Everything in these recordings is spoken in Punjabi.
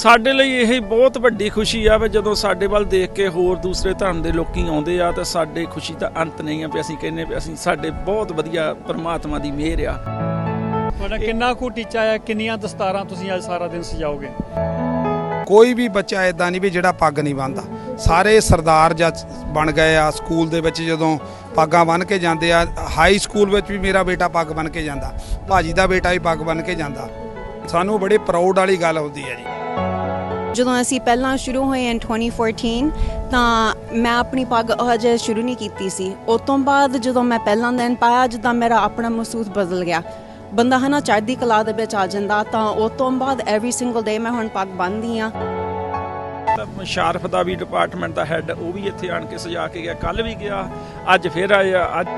ਸਾਡੇ ਲਈ ਇਹ ਬਹੁਤ ਵੱਡੀ ਖੁਸ਼ੀ ਆ ਵੀ ਜਦੋਂ ਸਾਡੇ ਵੱਲ ਦੇਖ ਕੇ ਹੋਰ ਦੂਸਰੇ ਧਰਮ ਦੇ ਲੋਕੀ ਆਉਂਦੇ ਆ ਤਾਂ ਸਾਡੇ ਖੁਸ਼ੀ ਦਾ ਅੰਤ ਨਹੀਂ ਆ ਵੀ ਅਸੀਂ ਕਹਿੰਨੇ ਵੀ ਅਸੀਂ ਸਾਡੇ ਬਹੁਤ ਵਧੀਆ ਪਰਮਾਤਮਾ ਦੀ ਮਿਹਰ ਆ। ਤੁਹਾਡਾ ਕਿੰਨਾ ਕੁ ਟੀਚਾ ਆ, ਕਿੰਨੀਆਂ ਦਸਤਾਰਾਂ ਤੁਸੀਂ ਅੱਜ ਸਾਰਾ ਦਿਨ ਸਜਾਓਗੇ? ਕੋਈ ਵੀ ਬੱਚਾ ਇਦਾਂ ਨਹੀਂ ਵੀ ਜਿਹੜਾ ਪੱਗ ਨਹੀਂ ਬੰਨ੍ਹਦਾ, ਸਾਰੇ ਸਰਦਾਰ ਜੱਜ ਬਣ ਗਏ ਆ। ਸਕੂਲ ਦੇ ਵਿੱਚ ਜਦੋਂ ਪੱਗਾਂ ਬੰਨ੍ਹ ਕੇ ਜਾਂਦੇ ਆ, ਹਾਈ ਸਕੂਲ ਵਿੱਚ ਵੀ ਮੇਰਾ ਬੇਟਾ ਪੱਗ ਬੰਨ੍ਹ ਕੇ ਜਾਂਦਾ, ਭਾਜੀ ਦਾ ਬੇਟਾ ਵੀ ਪੱਗ ਬੰਨ੍ਹ ਕੇ ਜਾਂਦਾ। ਸਾਨੂੰ ਬੜੇ ਪ੍ਰਾਊਡ ਵਾਲੀ ਗੱਲ ਹੁੰਦੀ ਹੈ ਜੀ। ਜਦੋਂ ਅਸੀਂ ਪਹਿਲਾਂ ਸ਼ੁਰੂ ਹੋਏ ਇਨ 2014 ਤਾਂ ਮੈਂ ਆਪਣੀ ਪੱਗ ਅਜੇ ਸ਼ੁਰੂ ਨਹੀਂ ਕੀਤੀ ਸੀ। ਉਸ ਤੋਂ ਬਾਅਦ ਜਦੋਂ ਮੈਂ ਪਹਿਲਾਂ ਦਿਨ ਪਾਇਆ, ਜਿੱਦਾਂ ਮੇਰਾ ਆਪਣਾ ਮਹਿਸੂਸ ਬਦਲ ਗਿਆ। ਬੰਦਾ ਹੈ ਨਾ ਚੜ੍ਹਦੀ ਕਲਾ ਦੇ ਵਿੱਚ ਆ ਜਾਂਦਾ। ਤਾਂ ਉਸ ਤੋਂ ਬਾਅਦ ਐਵਰੀ ਸਿੰਗਲ ਡੇ ਮੈਂ ਹੁਣ ਪੱਗ ਬੰਨ੍ਹਦੀ ਹਾਂ। ਸ਼ਾਰਫ ਦਾ ਵੀ ਡਿਪਾਰਟਮੈਂਟ ਦਾ ਹੈੱਡ ਉਹ ਵੀ ਇੱਥੇ ਆਣ ਕੇ ਸਜਾ ਕੇ ਗਿਆ, ਕੱਲ੍ਹ ਵੀ ਗਿਆ, ਅੱਜ ਫਿਰ ਆਏ ਆ। ਅੱਜ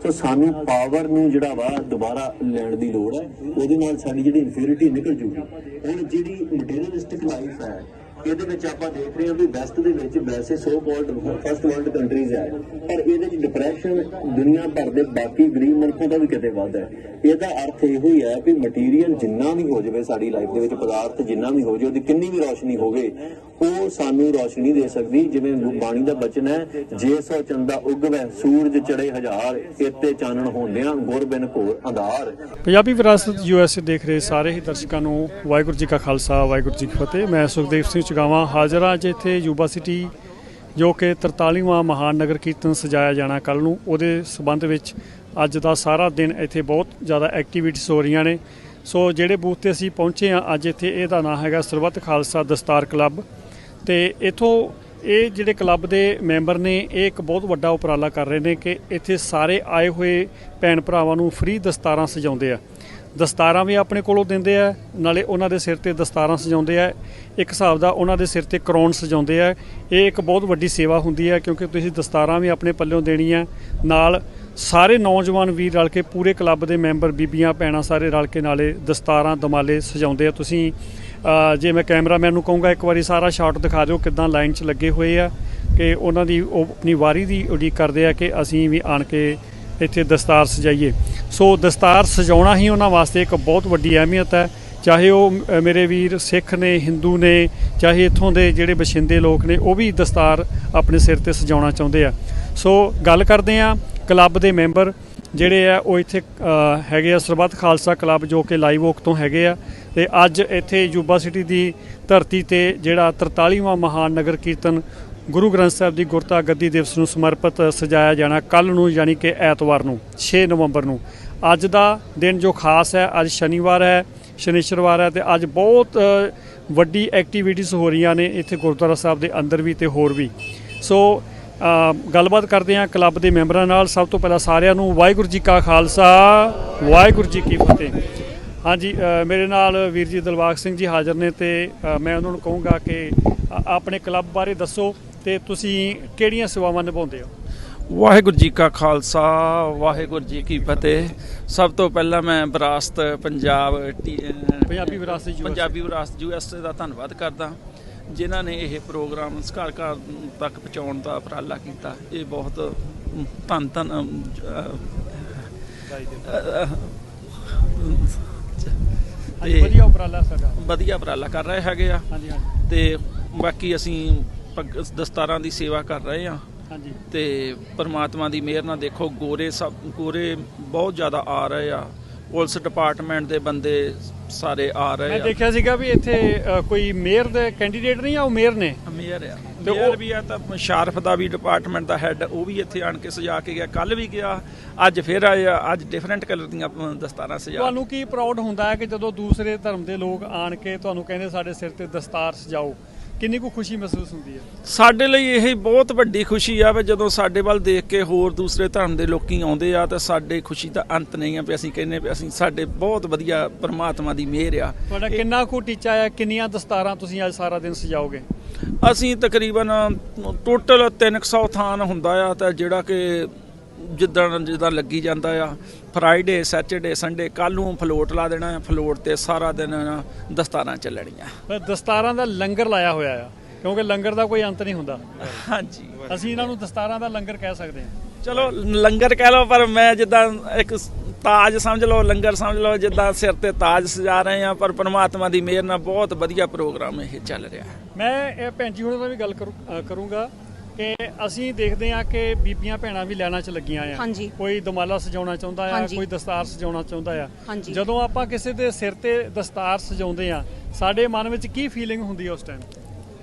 ਸੋ ਸਾਨੂੰ ਪਾਵਰ ਨੂੰ ਜਿਹੜਾ ਵਾ ਦੁਬਾਰਾ ਲੈਣ ਦੀ ਲੋੜ ਹੈ। ਉਹਦੇ ਨਾਲ ਸਾਡੀ ਜਿਹੜੀ ਇਨਫੀਰੀਟੀ ਨਿਕਲ ਜੂਗੀ। ਹੁਣ ਜਿਹੜੀ ਮਟੀਰੀਅਲਿਸਟਿਕ ਲਾਈਫ ਹੈ ਇਹਦੇ ਵਿੱਚ ਆਪਾਂ ਦੇਖ ਰਹੇ ਹਾਂ ਵੀ ਵੈਸਟ ਦੇ ਵਿੱਚ ਵੈਸੇ so called first world countries ਹੈ, ਪਰ ਇਹਦੇ ਵਿੱਚ ਡਿਪਰੈਸ਼ਨ ਦੁਨੀਆ ਭਰ ਦੇ ਬਾਕੀ ਗਰੀਬ ਮੁਲਕਾਂ ਦਾ ਵੀ ਕਿਤੇ ਵੱਧ ਹੈ। ਇਹਦਾ ਅਰਥ ਇਹੋ ਹੀ ਹੈ ਕਿ ਮਟੀਰੀਅਲ ਜਿੰਨਾ ਵੀ ਹੋ ਜਾਵੇ ਸਾਡੀ ਲਾਈਫ ਦੇ ਵਿੱਚ, ਪਦਾਰਥ ਜਿੰਨਾ ਵੀ ਹੋ ਜਾਵੇ, ਉਹਦੀ ਕਿੰਨੀ ਵੀ ਰੌਸ਼ਨੀ ਹੋਵੇ, ਉਹ ਸਾਨੂੰ ਰੌਸ਼ਨੀ ਦੇ ਸਕਦੀ। ਜਿਵੇਂ ਬਾਣੀ ਦਾ ਬਚਨ ਹੈ, ਜੇ ਸੋ ਚੰਦਾ ਉਗਵੇ ਸੂਰਜ ਚੜੇ ਹਜ਼ਾਰ, ਇੱਥੇ ਚਾਨਣ ਹੁੰਦਿਆਂ ਗੁਰ ਬਿਨ ਘੋਰ ਅੰਧਾਰ। ਪੰਜਾਬੀ ਵਿਰਾਸਤ USA ਦੇਖ ਰਹੇ ਸਾਰੇ ਹੀ ਦਰਸ਼ਕਾਂ ਨੂੰ ਵਾਹਿਗੁਰੂ ਜੀ ਕਾ ਖਾਲਸਾ, ਵਾਹਿਗੁਰੂ ਜੀ ਕੀ ਫਤਿਹ। ਮੈਂ ਸੁਖਦੇਵ ਸਿੰਘ ਚੁਗਾਵਾਂ ਹਾਜ਼ਰ ਹਾਂ ਅੱਜ ਇੱਥੇ ਯੂਬਾ ਸਿਟੀ, ਜੋ ਕਿ 43ਵਾਂ ਮਹਾਨ ਨਗਰ ਕੀਰਤਨ ਸਜਾਇਆ ਜਾਣਾ ਕੱਲ੍ਹ ਨੂੰ। ਉਹਦੇ ਸਬੰਧ ਵਿੱਚ ਅੱਜ ਦਾ ਸਾਰਾ ਦਿਨ ਇੱਥੇ ਬਹੁਤ ਜ਼ਿਆਦਾ ਐਕਟੀਵਿਟੀਜ਼ ਹੋ ਰਹੀਆਂ ਨੇ। ਸੋ ਜਿਹੜੇ ਬੂਥ 'ਤੇ ਅਸੀਂ ਪਹੁੰਚੇ ਹਾਂ ਅੱਜ ਇੱਥੇ, ਇਹਦਾ ਨਾਂ ਹੈਗਾ ਸਰਬੱਤ ਖਾਲਸਾ ਦਸਤਾਰ ਕਲੱਬ। ਅਤੇ ਇੱਥੋਂ ਇਹ ਜਿਹੜੇ ਕਲੱਬ ਦੇ ਮੈਂਬਰ ਨੇ ਇਹ ਇੱਕ ਬਹੁਤ ਵੱਡਾ ਉਪਰਾਲਾ ਕਰ ਰਹੇ ਨੇ ਕਿ ਇੱਥੇ ਸਾਰੇ ਆਏ ਹੋਏ ਭੈਣ ਭਰਾਵਾਂ ਨੂੰ ਫ੍ਰੀ ਦਸਤਾਰਾਂ ਸਜਾਉਂਦੇ ਆ। ਦਸਤਾਰਾਂ ਵੀ ਆਪਣੇ ਕੋਲੋਂ ਦਿੰਦੇ ਆ, ਨਾਲੇ ਉਹਨਾਂ ਦੇ ਸਿਰ 'ਤੇ ਦਸਤਾਰਾਂ ਸਜਾਉਂਦੇ ਆ। ਇੱਕ ਹਿਸਾਬ ਦਾ ਉਹਨਾਂ ਦੇ ਸਿਰ 'ਤੇ ਕਰੌਨ ਸਜਾਉਂਦੇ ਆ। ਇਹ ਇੱਕ ਬਹੁਤ ਵੱਡੀ ਸੇਵਾ ਹੁੰਦੀ ਹੈ, ਕਿਉਂਕਿ ਤੁਸੀਂ ਦਸਤਾਰਾਂ ਵੀ ਆਪਣੇ ਪੱਲਿਓਂ ਦੇਣੀਆਂ, ਨਾਲ ਸਾਰੇ ਨੌਜਵਾਨ ਵੀਰ ਰਲ ਕੇ, ਪੂਰੇ ਕਲੱਬ ਦੇ ਮੈਂਬਰ, ਬੀਬੀਆਂ, ਭੈਣਾਂ ਸਾਰੇ ਰਲ ਕੇ ਨਾਲੇ ਦਸਤਾਰਾਂ ਦਮਾਲੇ ਸਜਾਉਂਦੇ ਆ। ਤੁਸੀਂ ਜੇ ਮੈਂ ਕੈਮਰਾਮੈਨ ਨੂੰ ਕਹੂੰਗਾ ਇੱਕ ਵਾਰੀ ਸਾਰਾ ਸ਼ਾਟ ਦਿਖਾ ਦਿਓ ਕਿੱਦਾਂ ਲਾਈਨ 'ਚ ਲੱਗੇ ਹੋਏ ਆ, ਕਿ ਉਹਨਾਂ ਦੀ ਉਹ ਆਪਣੀ ਵਾਰੀ ਦੀ ਉਡੀਕ ਕਰਦੇ ਆ ਕਿ ਅਸੀਂ ਵੀ ਆਣ ਕੇ ਇੱਥੇ ਦਸਤਾਰ ਸਜਾਈਏ। ਸੋ ਦਸਤਾਰ ਸਜਾਉਣਾ ਹੀ ਉਹਨਾਂ ਵਾਸਤੇ ਇੱਕ ਬਹੁਤ ਵੱਡੀ ਅਹਿਮੀਅਤ ਹੈ। ਚਾਹੇ ਉਹ ਮੇਰੇ ਵੀਰ ਸਿੱਖ ਨੇ, ਹਿੰਦੂ ਨੇ, ਚਾਹੇ ਇੱਥੋਂ ਦੇ ਜਿਹੜੇ ਬਸ਼ਿੰਦੇ ਲੋਕ ਨੇ, ਉਹ ਵੀ ਦਸਤਾਰ ਆਪਣੇ ਸਿਰ 'ਤੇ ਸਜਾਉਣਾ ਚਾਹੁੰਦੇ ਆ। ਸੋ ਗੱਲ ਕਰਦੇ ਹਾਂ ਕਲੱਬ ਦੇ ਮੈਂਬਰ ਜਿਹੜੇ ਆ ਉਹ ਇੱਥੇ ਹੈਗੇ ਆ, ਸਰਬੱਤ ਖਾਲਸਾ ਕਲੱਬ, ਜੋ ਕਿ ਲਾਈਵ ਓਕ ਤੋਂ ਹੈਗੇ ਆ। ਅਤੇ ਅੱਜ ਇੱਥੇ ਯੂਬਾ ਸਿਟੀ ਦੀ ਧਰਤੀ 'ਤੇ ਜਿਹੜਾ 43ਵਾਂ ਮਹਾਨ ਨਗਰ ਕੀਰਤਨ ਗੁਰੂ ਗ੍ਰੰਥ ਸਾਹਿਬ ਦੀ ਗੁਰਤਾ ਗੱਦੀ ਦਿਵਸ ਨੂੰ ਸਮਰਪਿਤ ਸਜਾਇਆ ਜਾਣਾ ਕੱਲ੍ਹ ਨੂੰ, ਯਾਨੀ ਕਿ ਐਤਵਾਰ ਨੂੰ 6 ਨਵੰਬਰ ਨੂੰ। ਅੱਜ ਦਾ ਦਿਨ ਜੋ ਖਾਸ ਹੈ, ਅੱਜ ਸ਼ਨੀਵਾਰ ਹੈ, ਸ਼ਨੀਚਰਵਾਰ ਹੈ, ਅਤੇ ਅੱਜ ਬਹੁਤ ਵੱਡੀ ਐਕਟੀਵਿਟੀਜ਼ ਹੋ ਰਹੀਆਂ ਨੇ ਇੱਥੇ ਗੁਰਦੁਆਰਾ ਸਾਹਿਬ ਦੇ ਅੰਦਰ ਵੀ ਅਤੇ ਹੋਰ ਵੀ। ਸੋ ਗੱਲਬਾਤ ਕਰਦੇ ਹਾਂ ਕਲੱਬ ਦੇ ਮੈਂਬਰਾਂ ਨਾਲ। ਸਭ ਤੋਂ ਪਹਿਲਾਂ ਸਾਰਿਆਂ ਨੂੰ ਵਾਹਿਗੁਰੂ ਜੀ ਕਾ ਖਾਲਸਾ, ਵਾਹਿਗੁਰੂ ਜੀ ਕੀ ਫਤਿਹ। ਹਾਂਜੀ, ਮੇਰੇ ਨਾਲ ਵੀਰ ਜੀ ਦਿਲਬਾਗ ਸਿੰਘ ਜੀ ਹਾਜ਼ਰ ਨੇ, ਅਤੇ ਮੈਂ ਉਹਨਾਂ ਨੂੰ ਕਹੂੰਗਾ ਕਿ ਆਪਣੇ ਕਲੱਬ ਬਾਰੇ ਦੱਸੋ ਅਤੇ ਤੁਸੀਂ ਕਿਹੜੀਆਂ ਸੇਵਾਵਾਂ ਨਿਭਾਉਂਦੇ ਹੋ। ਵਾਹਿਗੁਰੂ ਜੀ ਕਾ ਖਾਲਸਾ, ਵਾਹਿਗੁਰੂ ਜੀ ਕੀ ਫਤਿਹ। ਸਭ ਤੋਂ ਪਹਿਲਾਂ ਮੈਂ ਵਿਰਾਸਤ ਪੰਜਾਬੀ ਵਿਰਾਸਤ USA ਦਾ ਧੰਨਵਾਦ ਕਰਦਾ, ਜਿਨ੍ਹਾਂ ਨੇ ਇਹ ਪ੍ਰੋਗਰਾਮ ਘਰ ਘਰ ਤੱਕ ਪਹੁੰਚਾਉਣ ਦਾ ਉਪਰਾਲਾ ਕੀਤਾ। ਇਹ ਬਹੁਤ ਵਧੀਆ ਉਪਰਾਲਾ ਕਰ ਰਹੇ ਹੈਗੇ ਆ। ਅਤੇ ਬਾਕੀ ਅਸੀਂ ਦਸਤਾਰਾਂ ਦੀ ਸੇਵਾ ਕਰ ਰਹੇ ਹਾਂ। ਅਤੇ ਪਰਮਾਤਮਾ ਦੀ ਮਿਹਰ ਨਾਲ ਦੇਖੋ ਗੋਰੇ ਬਹੁਤ ਜ਼ਿਆਦਾ ਆ ਰਹੇ ਆ। ਪੁਲਿਸ ਡਿਪਾਰਟਮੈਂਟ ਦੇ ਬੰਦੇ ਸਾਰੇ ਆ ਰਹੇ ਆ। ਮੈਂ ਦੇਖਿਆ ਸੀਗਾ ਵੀ ਇੱਥੇ ਕੋਈ ਮੇਅਰ ਦੇ ਕੈਂਡੀਡੇਟ ਨਹੀਂ ਆ, ਉਹ ਮੇਅਰ ਨੇ। ਮੇਅਰ ਆ, ਮੇਅਰ ਵੀ ਆ। ਤਾਂ ਸ਼ਾਰਫ ਦਾ ਵੀ ਡਿਪਾਰਟਮੈਂਟ ਦਾ ਹੈੱਡ ਉਹ ਵੀ ਇੱਥੇ ਆਣ ਕੇ ਸਜਾ ਕੇ ਗਿਆ, ਕੱਲ੍ਹ ਵੀ ਗਿਆ, ਅੱਜ ਫਿਰ ਆਏ ਆ। ਅੱਜ ਡਿਫਰੈਂਟ ਕਲਰ ਦੀਆਂ ਦਸਤਾਰਾਂ ਸਜਾ। ਤੁਹਾਨੂੰ ਕੀ ਪ੍ਰਾਊਡ ਹੁੰਦਾ ਹੈ ਕਿ ਜਦੋਂ ਦੂਸਰੇ ਧਰਮ ਦੇ ਲੋਕ ਆਣ ਕੇ ਤੁਹਾਨੂੰ ਕਹਿੰਦੇ ਸਾਡੇ ਸਿਰ 'ਤੇ ਦਸਤਾਰ ਸਜਾਓ, ਕਿੰਨੀ ਕੁ ਖੁਸ਼ੀ ਮਹਿਸੂਸ ਹੁੰਦੀ ਹੈ? ਸਾਡੇ ਲਈ ਇਹ ਬਹੁਤ ਵੱਡੀ ਖੁਸ਼ੀ ਆ ਵੀ ਜਦੋਂ ਸਾਡੇ ਵੱਲ ਦੇਖ ਕੇ ਹੋਰ ਦੂਸਰੇ ਧਰਮ ਦੇ ਲੋਕੀ ਆਉਂਦੇ ਆ ਤਾਂ ਸਾਡੇ ਖੁਸ਼ੀ ਦਾ ਅੰਤ ਨਹੀਂ ਆ ਵੀ ਅਸੀਂ ਕਹਿੰਨੇ ਵੀ ਅਸੀਂ ਸਾਡੇ ਬਹੁਤ ਵਧੀਆ ਪਰਮਾਤਮਾ ਦੀ ਮਿਹਰ ਆ। ਤੁਹਾਡਾ ਕਿੰਨਾ ਕੁ ਟੀਚਾ ਆ, ਕਿੰਨੀਆਂ ਦਸਤਾਰਾਂ ਤੁਸੀਂ ਅੱਜ ਸਾਰਾ ਦਿਨ ਸਜਾਓਗੇ? ਅਸੀਂ ਤਕਰੀਬਨ ਟੋਟਲ 300 ਥਾਨ ਹੁੰਦਾ ਆ, ਤਾਂ ਜਿਹੜਾ ਕਿ ਜਿੱਦਾਂ ਲੱਗੀ ਜਾਂਦਾ ਆ। ਫਰਾਈਡੇ, ਸੈਚਰਡੇ, ਸੰਡੇ, ਕੱਲ੍ਹ ਨੂੰ ਫਲੋਟ ਲਾ ਦੇਣਾ। ਫਲੋਟ 'ਤੇ ਸਾਰਾ ਦਿਨ ਦਸਤਾਰਾਂ ਚੱਲਣੀਆਂ। ਦਸਤਾਰਾਂ ਦਾ ਲੰਗਰ ਲਾਇਆ ਹੋਇਆ ਆ, ਕਿਉਂਕਿ ਲੰਗਰ ਦਾ ਕੋਈ ਅੰਤ ਨਹੀਂ ਹੁੰਦਾ। ਹਾਂਜੀ, ਅਸੀਂ ਇਹਨਾਂ ਨੂੰ ਦਸਤਾਰਾਂ ਦਾ ਲੰਗਰ ਕਹਿ ਸਕਦੇ ਹਾਂ। ਚਲੋ ਲੰਗਰ ਕਹਿ ਲਓ, ਪਰ ਮੈਂ ਜਿੱਦਾਂ ਇੱਕ ਤਾਜ ਸਮਝ ਲਓ, ਲੰਗਰ ਸਮਝ ਲਓ, ਜਿੱਦਾਂ ਸਿਰ ਤੇ ਤਾਜ ਸਜਾ ਰਹੇ ਆ। ਪਰ ਪਰਮਾਤਮਾ ਦੀ ਮਿਹਰ ਨਾਲ ਬਹੁਤ ਵਧੀਆ ਪ੍ਰੋਗਰਾਮ ਇਹ ਚੱਲ ਰਿਹਾ। ਮੈਂ ਇਹ ਭੈਣ ਜੀ ਹੋਰਾਂ ਨਾਲ ਵੀ ਗੱਲ ਕਰੂੰਗਾ ਕਿ ਅਸੀਂ ਦੇਖਦੇ ਹਾਂ ਕਿ ਬੀਬੀਆਂ ਭੈਣਾਂ ਵੀ ਲਾਈਨਾਂ 'ਚ ਲੱਗੀਆਂ ਆ। ਹਾਂਜੀ। ਕੋਈ ਦਮਾਲਾ ਸਜਾਉਣਾ ਚਾਹੁੰਦਾ ਆ, ਹਾਂਜੀ। ਕੋਈ ਦਸਤਾਰ ਸਜਾਉਣਾ ਚਾਹੁੰਦਾ ਆ। ਹਾਂਜੀ। ਜਦੋਂ ਆਪਾਂ ਕਿਸੇ ਦੇ ਸਿਰ ਤੇ ਦਸਤਾਰ ਸਜਾਉਂਦੇ ਆ, ਸਾਡੇ ਮਨ ਵਿੱਚ ਕੀ ਫੀਲਿੰਗ ਹੁੰਦੀ ਹੈ ਉਸ ਟਾਈਮ?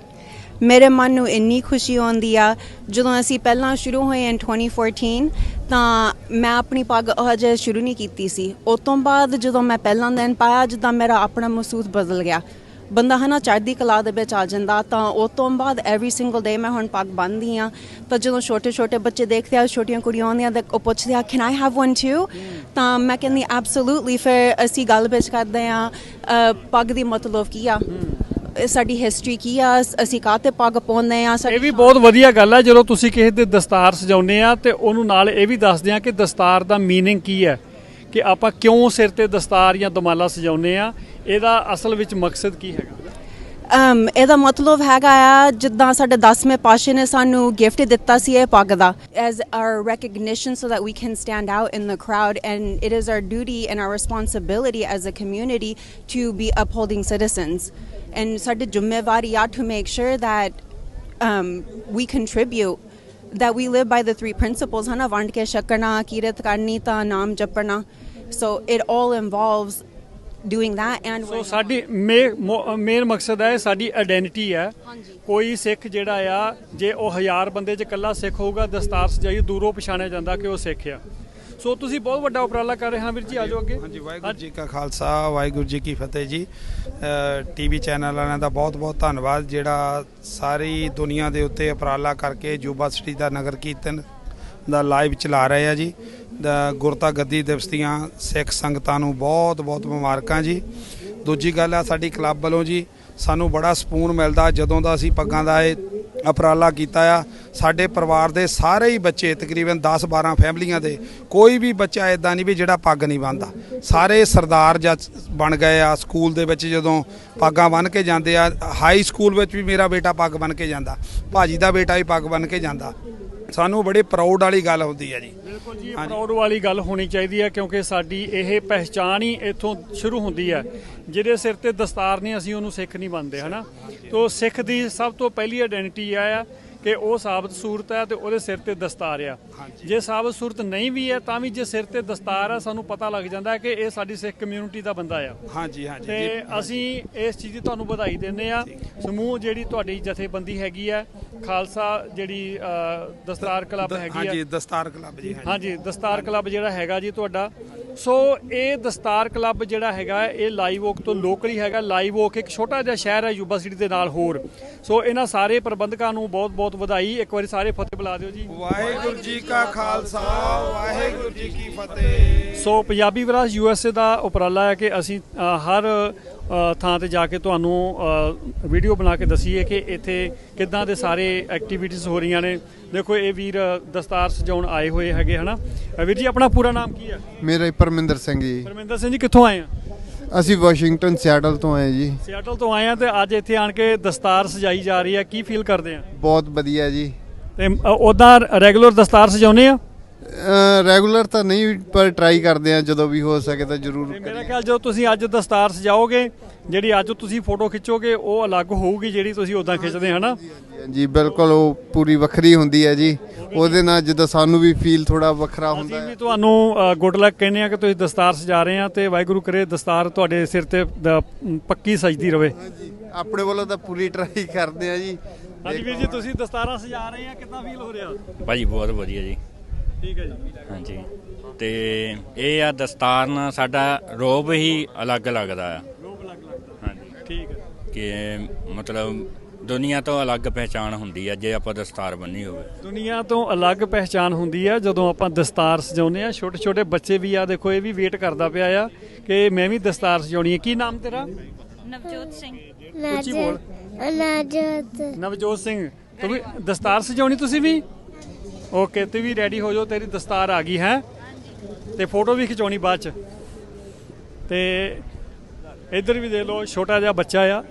ਮੇਰੇ ਮਨ ਨੂੰ ਇੰਨੀ ਖੁਸ਼ੀ ਆਉਂਦੀ ਆ। ਜਦੋਂ ਅਸੀਂ ਪਹਿਲਾਂ ਸ਼ੁਰੂ ਹੋਏ ਇਨ 2014 ਤਾਂ ਮੈਂ ਆਪਣੀ ਪੱਗ ਹਜੇ ਸ਼ੁਰੂ ਨਹੀਂ ਕੀਤੀ ਸੀ। ਉਸ ਤੋਂ ਬਾਅਦ ਜਦੋਂ ਮੈਂ ਪਹਿਲਾਂ ਦਿਨ ਪਾਇਆ, ਜਿੱਦਾਂ ਮੇਰਾ ਆਪਣਾ ਮਹਿਸੂਸ ਬਦਲ ਗਿਆ। ਬੰਦਾ ਹੈ ਨਾ ਚੜ੍ਹਦੀ ਕਲਾ ਦੇ ਵਿੱਚ ਆ ਜਾਂਦਾ। ਤਾਂ ਉਸ ਤੋਂ ਬਾਅਦ ਐਵਰੀ ਸਿੰਗਲ ਡੇ ਮੈਂ ਹੁਣ ਪੱਗ ਬੰਨ੍ਹਦੀ ਹਾਂ। ਤਾਂ ਜਦੋਂ ਛੋਟੇ ਛੋਟੇ ਬੱਚੇ ਦੇਖਦੇ ਆ, ਛੋਟੀਆਂ ਕੁੜੀਆਂ ਆਉਂਦੀਆਂ ਤਾਂ ਉਹ ਪੁੱਛਦੇ ਆ can I have one two. ਤਾਂ ਮੈਂ ਕਹਿੰਦੀ ਐਬਸੋਲੂਟਲੀ। ਫਿਰ ਅਸੀਂ ਗੱਲ ਵਿੱਚ ਕਰਦੇ ਆ ਪੱਗ ਦੀ ਮਤਲਬ ਕੀ ਆ, ਸਾਡੀ ਹਿਸਟਰੀ ਕੀ ਆ, ਅਸੀਂ ਕਾਹਤੇ ਪੱਗ ਪਾਉਂਦੇ ਆ। ਇਹ ਵੀ ਬਹੁਤ ਵਧੀਆ ਗੱਲ ਹੈ ਜਦੋਂ ਤੁਸੀਂ ਕਿਸੇ ਦੇ ਦਸਤਾਰ ਸਜਾਉਂਦੇ ਆ ਤੇ ਉਹਨੂੰ ਨਾਲ ਇਹ ਵੀ ਦੱਸਦੇ ਆ ਕਿ ਦਸਤਾਰ ਦਾ ਮੀਨਿੰਗ ਕੀ ਹੈ, ਕਿ ਆਪਾਂ ਕਿਉਂ ਸਿਰ ਤੇ ਦਸਤਾਰ ਜਾਂ ਦਮਾਲਾ ਸਜਾਉਂਦੇ ਆ, ਇਹਦਾ ਅਸਲ ਵਿੱਚ ਮਕਸਦ ਕੀ ਹੈਗਾ? ਇਹਦਾ ਮਤਲਬ ਹੈਗਾ ਆ ਜਿੱਦਾਂ ਸਾਡੇ 10ਵੇਂ ਪਾਤਸ਼ਾਹ ਨੇ ਸਾਨੂੰ ਗਿਫਟ ਦਿੱਤਾ ਸੀ ਇਹ ਪੱਗ ਦਾ as our recognition so that we can stand out in the crowd and it is our duty and our responsibility as a community to be upholding citizens and ਸਾਡੀ ਜ਼ਿੰਮੇਵਾਰੀ ਆ to make sure that we contribute, that we live by the three principles, hana vand ke shakana, kirat karni ta naam japana. So it all involves doing that and ਸੋ ਸਾਡੀ ਮੇਨ ਮਕਸਦ ਹੈ ਸਾਡੀ ਆਇਡੈਂਟੀਟੀ ਹੈ। ਕੋਈ ਸਿੱਖ ਜਿਹੜਾ ਆ, ਜੇ ਉਹ 1000 ਬੰਦੇ 'ਚ ਇਕੱਲਾ ਸਿੱਖ ਹੋਊਗਾ, ਦਸਤਾਰ ਸਜਾਈ ਦੂਰੋਂ ਪਛਾਣਿਆ ਜਾਂਦਾ ਕਿ ਉਹ ਸਿੱਖ ਆ। ਸੋ ਤੁਸੀਂ ਬਹੁਤ ਵੱਡਾ ਉਪਰਾਲਾ ਕਰ ਰਹੇ ਹਾਂ ਵੀਰ ਜੀ, ਆ ਜਾਓ ਅੱਗੇ। ਹਾਂਜੀ, ਵਾਹਿਗੁਰੂ ਜੀ ਕਾ ਖਾਲਸਾ, ਵਾਹਿਗੁਰੂ ਜੀ ਕੀ ਫਤਿਹ ਜੀ। ਟੀਵੀ ਚੈਨਲ ਵਾਲਿਆਂ ਦਾ ਬਹੁਤ ਬਹੁਤ ਧੰਨਵਾਦ ਜਿਹੜਾ ਸਾਰੀ ਦੁਨੀਆ ਦੇ ਉੱਤੇ ਉਪਰਾਲਾ ਕਰਕੇ ਯੂਬਾ ਸਿਟੀ ਦਾ ਨਗਰ ਕੀਰਤਨ ਦਾ ਲਾਈਵ ਚਲਾ ਰਹੇ ਆ ਜੀ। ਗੁਰਤਾ ਗੱਦੀ ਦਿਵਸ ਦੀਆਂ ਸਿੱਖ ਸੰਗਤਾਂ ਨੂੰ ਬਹੁਤ ਬਹੁਤ ਮੁਬਾਰਕਾਂ ਜੀ। ਦੂਜੀ ਗੱਲ ਆ, ਸਾਡੀ ਕਲੱਬ ਵੱਲੋਂ ਜੀ ਸਾਨੂੰ ਬੜਾ ਸਕੂਨ ਮਿਲਦਾ ਜਦੋਂ ਦਾ ਅਸੀਂ ਪੱਗਾਂ ਦਾ ਇਹ ਉਪਰਾਲਾ ਕੀਤਾ ਆ। ਸਾਡੇ ਪਰਿਵਾਰ ਦੇ ਸਾਰੇ ਹੀ ਬੱਚੇ ਤਕਰੀਬਨ 10-12 ਫੈਮਲੀਆਂ ਦੇ ਕੋਈ ਵੀ ਬੱਚਾ ਇਦਾਂ ਨਹੀਂ ਵੀ ਜਿਹੜਾ ਪੱਗ ਨਹੀਂ ਬੰਨ੍ਹਦਾ। ਸਾਰੇ ਸਰਦਾਰ ਜਾਂ ਬਣ ਗਏ ਆ। ਸਕੂਲ ਦੇ ਵਿੱਚ ਜਦੋਂ ਪੱਗਾਂ ਬੰਨ੍ਹ ਕੇ ਜਾਂਦੇ ਆ, ਹਾਈ ਸਕੂਲ ਵਿੱਚ ਵੀ ਮੇਰਾ ਬੇਟਾ ਪੱਗ ਬੰਨ੍ਹ ਕੇ ਜਾਂਦਾ, ਭਾਜੀ ਦਾ ਬੇਟਾ ਵੀ ਪੱਗ ਬੰਨ੍ਹ ਕੇ ਜਾਂਦਾ। ਸਾਨੂੰ ਬੜੀ ਪ੍ਰਾਊਡ ਵਾਲੀ ਗੱਲ ਹੁੰਦੀ ਹੈ ਜੀ। ਬਿਲਕੁਲ ਜੀ, ਪ੍ਰਾਊਡ ਵਾਲੀ ਗੱਲ ਹੋਣੀ ਚਾਹੀਦੀ ਹੈ ਕਿਉਂਕਿ ਸਾਡੀ ਇਹ ਪਹਿਚਾਣ ਹੀ ਇੱਥੋਂ ਸ਼ੁਰੂ ਹੁੰਦੀ ਹੈ। ਜਿਹਦੇ ਸਿਰ ਤੇ ਦਸਤਾਰ ਨਹੀਂ, ਅਸੀਂ ਉਹਨੂੰ ਸਿੱਖ ਨਹੀਂ ਮੰਨਦੇ, ਹੈ ਨਾ। ਤੋ ਸਿੱਖ ਦੀ ਸਭ ਤੋਂ ਪਹਿਲੀ ਆਇਡੈਂਟੀਟੀ ਆ ਕਿ ਉਹ ਸਾਬਤ ਸੂਰਤ ਹੈ ਤੇ ਉਹਦੇ ਸਿਰ ਤੇ ਦਸਤਾਰ ਆ। ਜੇ ਸਾਬਤ ਸੂਰਤ ਨਹੀਂ ਵੀ ਹੈ ਤਾਂ ਵੀ ਜੇ ਸਿਰ ਤੇ ਦਸਤਾਰ ਆ, ਸਾਨੂੰ ਪਤਾ ਲੱਗ ਜਾਂਦਾ ਕਿ ਇਹ ਸਾਡੀ ਸਿੱਖ ਕਮਿਊਨਿਟੀ ਦਾ ਬੰਦਾ ਆ। ਹਾਂਜੀ ਹਾਂਜੀ। ਤੇ ਅਸੀਂ ਇਸ ਚੀਜ਼ ਦੀ ਤੁਹਾਨੂੰ ਵਧਾਈ ਦਿੰਦੇ ਆ। ਸਮੂਹ ਜਿਹੜੀ ਤੁਹਾਡੀ ਜਥੇਬੰਦੀ ਹੈਗੀ ਆ, ਖਾਲਸਾ ਜਿਹੜੀ ਦਸਤਾਰ ਕਲੱਬ ਹੈਗੀ ਆ। ਹਾਂਜੀ, ਦਸਤਾਰ ਕਲੱਬ ਜੀ। ਹਾਂਜੀ, ਦਸਤਾਰ ਕਲੱਬ ਜਿਹੜਾ ਹੈਗਾ ਜੀ ਤੁਹਾਡਾ। ਸੋ ਇਹ ਦਸਤਾਰ ਕਲੱਬ ਜਿਹੜਾ ਹੈਗਾ ਇਹ ਲਾਈਵ ਓਕ ਤੋਂ ਲੋਕਲੀ ਹੈਗਾ। ਲਾਈਵ ਓਕ ਇੱਕ ਛੋਟਾ ਜਿਹਾ ਸ਼ਹਿਰ ਹੈ ਯੂਬਾ ਸਿਟੀ ਦੇ ਨਾਲ ਹੋਰ। ਸੋ ਇਹਨਾਂ ਸਾਰੇ ਪ੍ਰਬੰਧਕਾਂ ਨੂੰ ਬਹੁਤ ਬਹੁਤ ਵਧਾਈ। ਇੱਕ ਵਾਰੀ ਸਾਰੇ ਫਤਿਹ ਬੁਲਾ ਦਿਓ ਜੀ। ਵਾਹਿਗੁਰੂ ਜੀ ਕਾ ਖਾਲਸਾ, ਵਾਹਿਗੁਰੂ ਜੀ ਕੀ ਫਤਿਹ। ਸੋ ਪੰਜਾਬੀ ਵਿਰਾਸਤ USA ਦਾ ਉਪਰਾਲਾ ਹੈ ਕਿ ਅਸੀਂ ਹਰ ਥਾਂ ਤੇ ਜਾ ਕੇ ਤੁਹਾਨੂੰ ਵੀਡੀਓ ਬਣਾ ਕੇ ਦਸੀਏ ਕਿ ਇੱਥੇ ਕਿੱਦਾਂ ਦੇ ਸਾਰੇ ਐਕਟੀਵਿਟੀਜ਼ ਹੋ ਰਹੀਆਂ ਨੇ। ਦੇਖੋ ਇਹ ਵੀਰ ਦਸਤਾਰ ਸਜਾਉਣ ਆਏ ਹੋਏ ਹੈਗੇ, ਹਨਾ। ਵੀਰ ਜੀ ਆਪਣਾ ਪੂਰਾ ਨਾਮ ਕੀ ਹੈ? ਮੇਰਾ ਪਰਮਿੰਦਰ ਸਿੰਘ ਜੀ। ਪਰਮਿੰਦਰ ਸਿੰਘ ਜੀ, ਕਿੱਥੋਂ ਆਏ ਆ? ਅਸੀਂ ਵਾਸ਼ਿੰਗਟਨ ਸਿਆਟਲ ਤੋਂ ਆਏ ਜੀ। ਸਿਆਟਲ ਤੋਂ ਆਏ ਆ ਤੇ ਅੱਜ ਇੱਥੇ ਆਣ ਕੇ ਦਸਤਾਰ ਸਜਾਈ ਜਾ ਰਹੀ ਹੈ, ਕੀ ਫੀਲ ਕਰਦੇ ਆ? ਬਹੁਤ ਵਧੀਆ ਜੀ। ਤੇ ਉੱਦਾਂ ਰੈਗੂਲਰ ਦਸਤਾਰ ਸਜਾਉਂਦੇ ਆ? ਰੈਗੂਲਰ ਤਾਂ ਨਹੀਂ, ਪਰ ਟਰਾਈ ਕਰਦੇ ਆ ਜਦੋਂ ਵੀ ਹੋ ਸਕੇ ਤਾਂ ਜ਼ਰੂਰ। ਮੇਰਾ ਖਿਆਲ ਜਦੋਂ ਤੁਸੀਂ ਅੱਜ ਦਸਤਾਰ ਸਜਾਓਗੇ, ਜਿਹੜੀ ਅੱਜ ਤੁਸੀਂ ਫੋਟੋ ਖਿੱਚੋਗੇ ਉਹ ਅਲੱਗ ਹੋਊਗੀ ਜਿਹੜੀ ਤੁਸੀਂ ਉੱਦਾਂ ਖਿੱਚਦੇ, ਹਨਾ। ਜੀ ਬਿਲਕੁਲ, ਉਹ ਪੂਰੀ ਵੱਖਰੀ ਹੁੰਦੀ ਹੈ ਜੀ। ਉਹਦੇ ਨਾਲ ਜਿੱਦਾਂ ਸਾਨੂੰ ਵੀ ਫੀਲ ਥੋੜਾ ਵੱਖਰਾ ਹੁੰਦਾ ਅਸੀਂ ਵੀ ਤੁਹਾਨੂੰ ਗੁੱਡ ਲੱਕ ਕਹਿੰਦੇ ਆ ਕਿ ਤੁਸੀਂ ਦਸਤਾਰ ਸਜਾ ਰਹੇ ਆ ਤੇ ਵਾਹਿਗੁਰੂ ਕਰੇ ਦਸਤਾਰ ਤੁਹਾਡੇ ਸਿਰ ਤੇ ਪੱਕੀ ਸਜਦੀ ਰਵੇ। ਆਪਣੇ ਵੱਲੋਂ ਤਾਂ ਪੂਰੀ ਟਰਾਈ ਕਰਦੇ ਆ ਜੀ। ਹਾਂਜੀ ਵੀਰ ਜੀ, ਤੁਸੀਂ ਦਸਤਾਰਾਂ ਸਜਾ ਰਹੇ ਆ, ਕਿੰਨਾ ਫੀਲ ਹੋ ਰਿਹਾ? ਭਾਜੀ ਬਹੁਤ ਵਧੀਆ ਜੀ। ਠੀਕ ਹੈ ਜੀ। ਹਾਂਜੀ, ਤੇ ਇਹ ਆ ਦਸਤਾਰ ਨਾਲ ਸਾਡਾ ਰੋਬ ਹੀ ਅਲੱਗ ਲੱਗਦਾ ਆ। ਰੋਬ ਅਲੱਗ ਲੱਗਦਾ। ਹਾਂਜੀ, ਠੀਕ ਹੈ। ਕਿ ਮਤਲਬ ਦੁਨੀਆ ਤੋਂ ਅਲੱਗ ਪਹਿਚਾਣ ਹੁੰਦੀ ਆ ਜੇ ਆਪਾਂ ਦਸਤਾਰ ਬੰਨੀ ਹੋਵੇ। ਦੁਨੀਆ ਤੋਂ ਅਲੱਗ ਪਹਿਚਾਣ ਹੁੰਦੀ ਆ ਜਦੋਂ ਆਪਾਂ ਦਸਤਾਰ ਸਜਾਉਂਦੇ ਆ। ਛੋਟੇ ਛੋਟੇ ਬੱਚੇ ਵੀ ਆ, ਦੇਖੋ ਇਹ ਵੀ ਵੇਟ ਕਰਦਾ ਪਿਆ ਆ ਕਿ ਮੈਂ ਵੀ ਦਸਤਾਰ ਸਜਾਉਣੀ ਹੈ। ਕੀ ਨਾਮ ਤੇਰਾ? ਨਵਜੋਤ ਸਿੰਘ। ਉੱਚੀ ਬੋਲ। ਨਵਜੋਤ ਸਿੰਘ, ਤੂੰ ਵੀ ਦਸਤਾਰ ਸਜਾਉਣੀ? ਤੁਸੀਂ ਵੀ? ਓਕੇ, ਤੂੰ ਵੀ ਰੈਡੀ ਹੋ ਜਾਓ, ਤੇਰੀ ਦਸਤਾਰ ਆ ਗਈ ਹੈ। ਤੇ ਫੋਟੋ ਵੀ ਖਿਚਾਉਣੀ ਬਾਅਦ ਚ। ਤੇ ਇੱਧਰ ਵੀ ਦੇਖ ਲਓ, ਛੋਟਾ ਜਿਹਾ ਬੱਚਾ ਆ,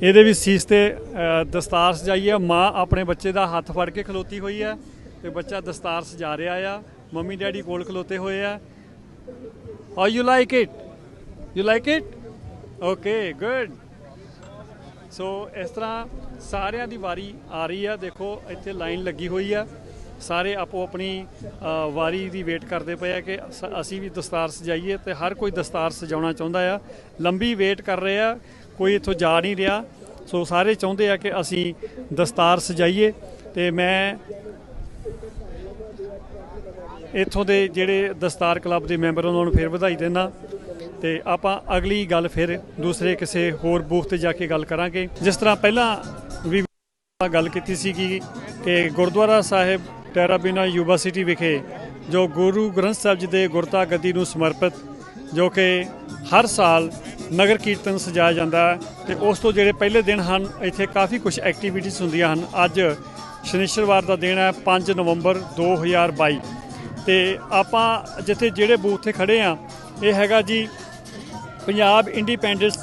ਇਹਦੇ ਵੀ ਸੀਸ ਤੇ ਦਸਤਾਰ ਸਜਾਈ ਹੈ। ਮਾਂ ਆਪਣੇ ਬੱਚੇ ਦਾ ਹੱਥ ਫੜ ਕੇ ਖਲੋਤੀ ਹੋਈ ਹੈ ਤੇ ਬੱਚਾ ਦਸਤਾਰ ਸਜਾ ਰਿਹਾ ਆ। ਮੰਮੀ ਡੈਡੀ ਕੋਲ ਖਲੋਤੇ ਹੋਏ ਆ। or you like it? You like it? Okay, good. ਸੋ ਇਸ ਤਰ੍ਹਾਂ ਸਾਰਿਆਂ ਦੀ ਵਾਰੀ ਆ ਰਹੀ ਆ। ਦੇਖੋ ਇੱਥੇ ਲਾਈਨ ਲੱਗੀ ਹੋਈ ਆ, ਸਾਰੇ ਆਪੋ ਆਪਣੀ ਵਾਰੀ ਦੀ ਵੇਟ ਕਰਦੇ ਪਏ ਆ ਕਿ ਅਸੀਂ ਵੀ ਦਸਤਾਰ ਸਜਾਈਏ, ਤੇ ਹਰ ਕੋਈ ਦਸਤਾਰ ਸਜਾਉਣਾ ਚਾਹੁੰਦਾ ਆ। ਲੰਬੀ ਵੇਟ ਕਰ ਰਹੇ ਆ, ਕੋਈ ਇੱਥੋਂ ਜਾ ਨਹੀਂ ਰਿਹਾ। ਸੋ ਸਾਰੇ ਚਾਹੁੰਦੇ ਆ ਕਿ ਅਸੀਂ ਦਸਤਾਰ ਸਜਾਈਏ। ਤੇ ਮੈਂ ਇੱਥੋਂ ਦੇ ਜਿਹੜੇ ਦਸਤਾਰ ਕਲੱਬ ਦੇ ਮੈਂਬਰ ਉਹਨਾਂ ਨੂੰ ਫਿਰ ਵਧਾਈ ਦਿੰਦਾ। ਤੇ ਆਪਾਂ ਅਗਲੀ ਗੱਲ ਫਿਰ ਦੂਸਰੇ ਕਿਸੇ ਹੋਰ ਬੂਥ ਤੇ ਜਾ ਕੇ ਗੱਲ ਕਰਾਂਗੇ। ਜਿਸ ਤਰ੍ਹਾਂ ਪਹਿਲਾਂ ਵੀ ਗੱਲ ਕੀਤੀ ਸੀਗੀ ਕਿ ਗੁਰਦੁਆਰਾ ਸਾਹਿਬ ਟੈਰਾ ਬੀਨਾ ਯੂਬਾ ਸਿਟੀ ਵਿਖੇ ਜੋ ਗੁਰੂ ਗ੍ਰੰਥ ਸਾਹਿਬ ਜੀ ਦੇ ਗੁਰਤਾ ਗੱਦੀ ਨੂੰ ਸਮਰਪਿਤ ਜੋ ਕਿ ਹਰ ਸਾਲ ਨਗਰ ਕੀਰਤਨ ਸਜਾਇਆ ਜਾਂਦਾ ਹੈ, ਤੇ ਉਸ ਤੋਂ ਜਿਹੜੇ ਪਹਿਲੇ ਦਿਨ ਹਨ ਇੱਥੇ ਕਾਫੀ ਕੁਝ ਐਕਟੀਵਿਟੀਜ਼ ਹੁੰਦੀਆਂ ਹਨ। ਅੱਜ ਸ਼ਨੀਚਰਵਾਰ ਦਾ ਦਿਨ ਹੈ 5 ਨਵੰਬਰ 2022 ਤੇ ਆਪਾਂ ਜਿੱਥੇ ਜਿਹੜੇ ਬੂਥ 'ਤੇ ਖੜ੍ਹੇ ਹਾਂ ਇਹ ਹੈਗਾ ਜੀ ਪੰਜਾਬ ਇੰਡੀਪੈਂਡੈਂਸ